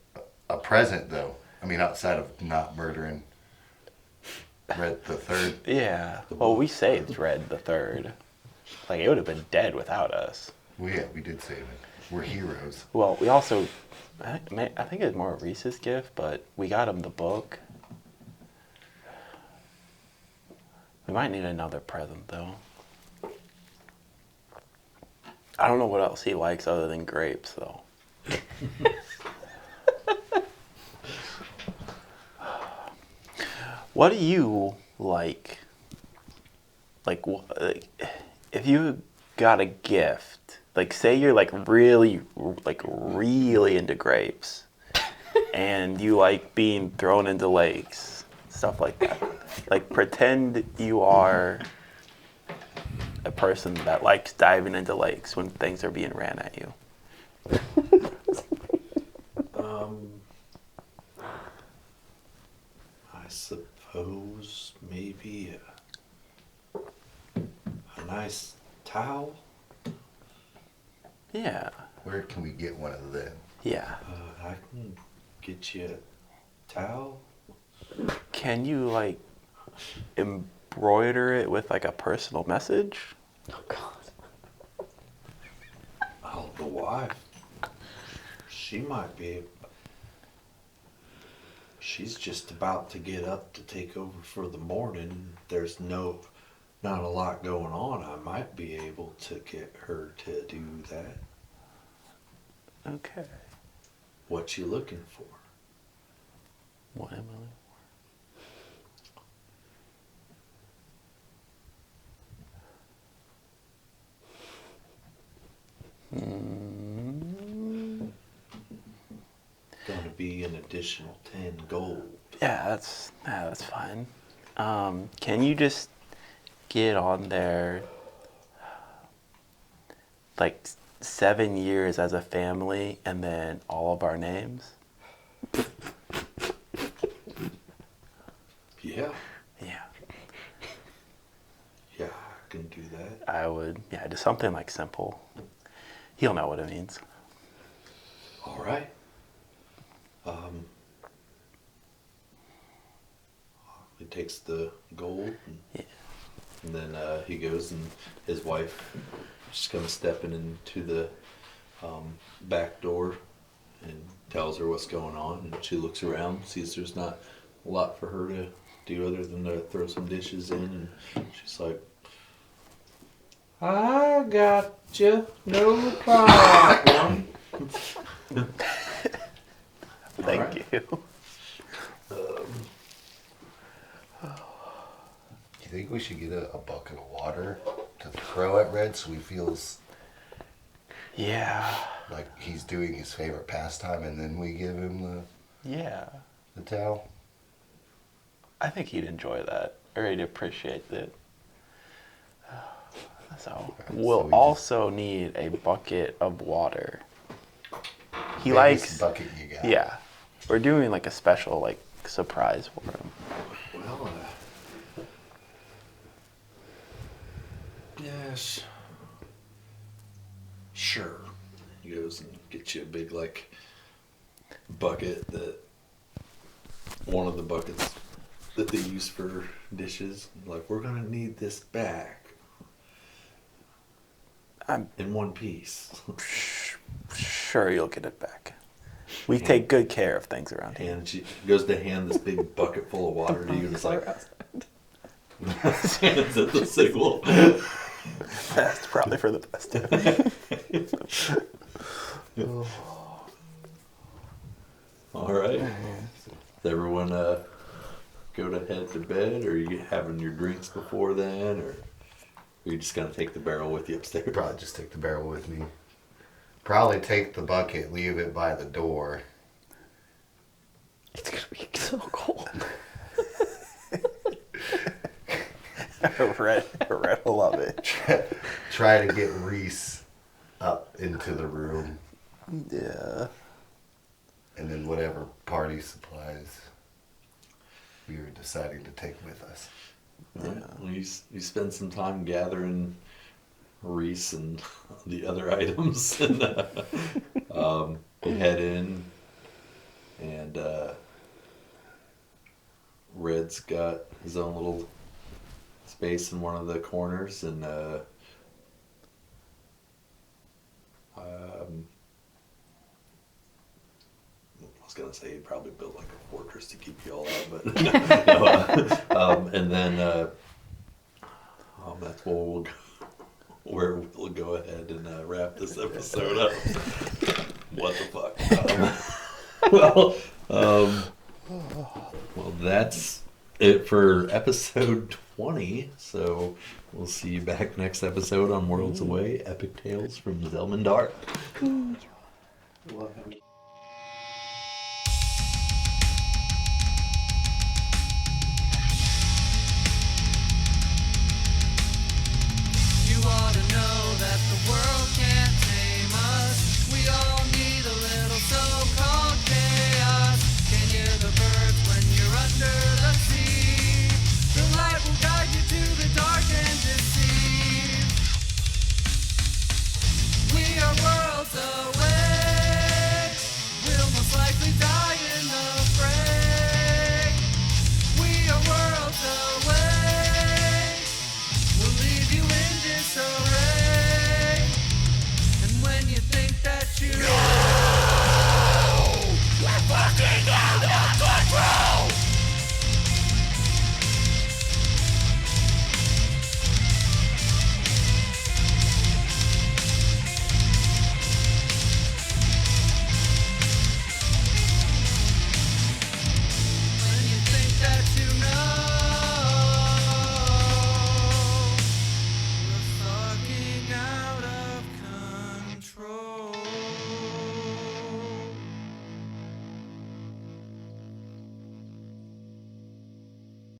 a present though. I mean, outside of not murdering Red the Third. Yeah. Well, we saved Red the Third. Like, it would have been dead without us. Well, yeah, we did save it. We're heroes. Well, we also, I think it's more Reese's gift, but we got him the book. We might need another present, though. I don't know what else he likes other than grapes, though. What do you like? Like, if you got a gift, like, say you're really into grapes, and you like being thrown into lakes, stuff like that. Like, pretend you are a person that likes diving into lakes when things are being ran at you. I suppose maybe a nice towel. Yeah. Where can we get one of them? Yeah. I can get you a towel. Can you, like, embroider it with, like, a personal message? Oh God. Oh, the wife. She might be. She's just about to get up to take over for the morning. There's not a lot going on. I might be able to get her to do that. Okay. What you looking for? What am I looking Gonna be an additional 10 gold. Yeah, that's fine. Can you just get on there, like, 7 years as a family and then all of our names? Yeah, Yeah, I can do that. I would. Yeah, just something like simple. He'll know what it means. All right. He takes the gold and then he goes and his wife just comes stepping into the back door and tells her what's going on, and she looks around, sees there's not a lot for her to do other than to throw some dishes in, and she's like, I got you, no problem. Thank Alright. you. Do you think we should get a bucket of water to throw at Red so he feels Yeah. like he's doing his favorite pastime, and then we give him Yeah. the towel? I think he'd enjoy that, or he'd appreciate it. So So we'll we just- also need a bucket of water. He Biggest likes. bucket you got. Yeah, we're doing like a special like surprise for him. Well, yes. Sure. He goes and gets you a big, like, bucket that one of the buckets that they use for dishes. Like, we're going to need this back I'm in one piece. sure you'll get it back. We take good care of things around here. And she goes to hand this big bucket full of water to you, and it's like, Hands at the signal. That's probably for the best. All right. Does everyone go to head to bed, or are you having your drinks before then, or are you just gonna take the barrel with you upstairs? Probably just take the barrel with me. Probably take the bucket, leave it by the door. It's gonna be so cold. Red will love it. Try to get Reese up into the room, Yeah. and then whatever party supplies we were deciding to take with us. All right. Well, you spend some time gathering Reese and the other items, and you head in, and Red's got his own little space in one of the corners, and I was gonna say he probably built like a fortress to keep you all out, but no, and then that's where we'll go ahead and wrap this episode up. What the fuck? Well, that's it for episode 20. So we'll see you back next episode on Worlds Away: Epic Tales from Zelmandar.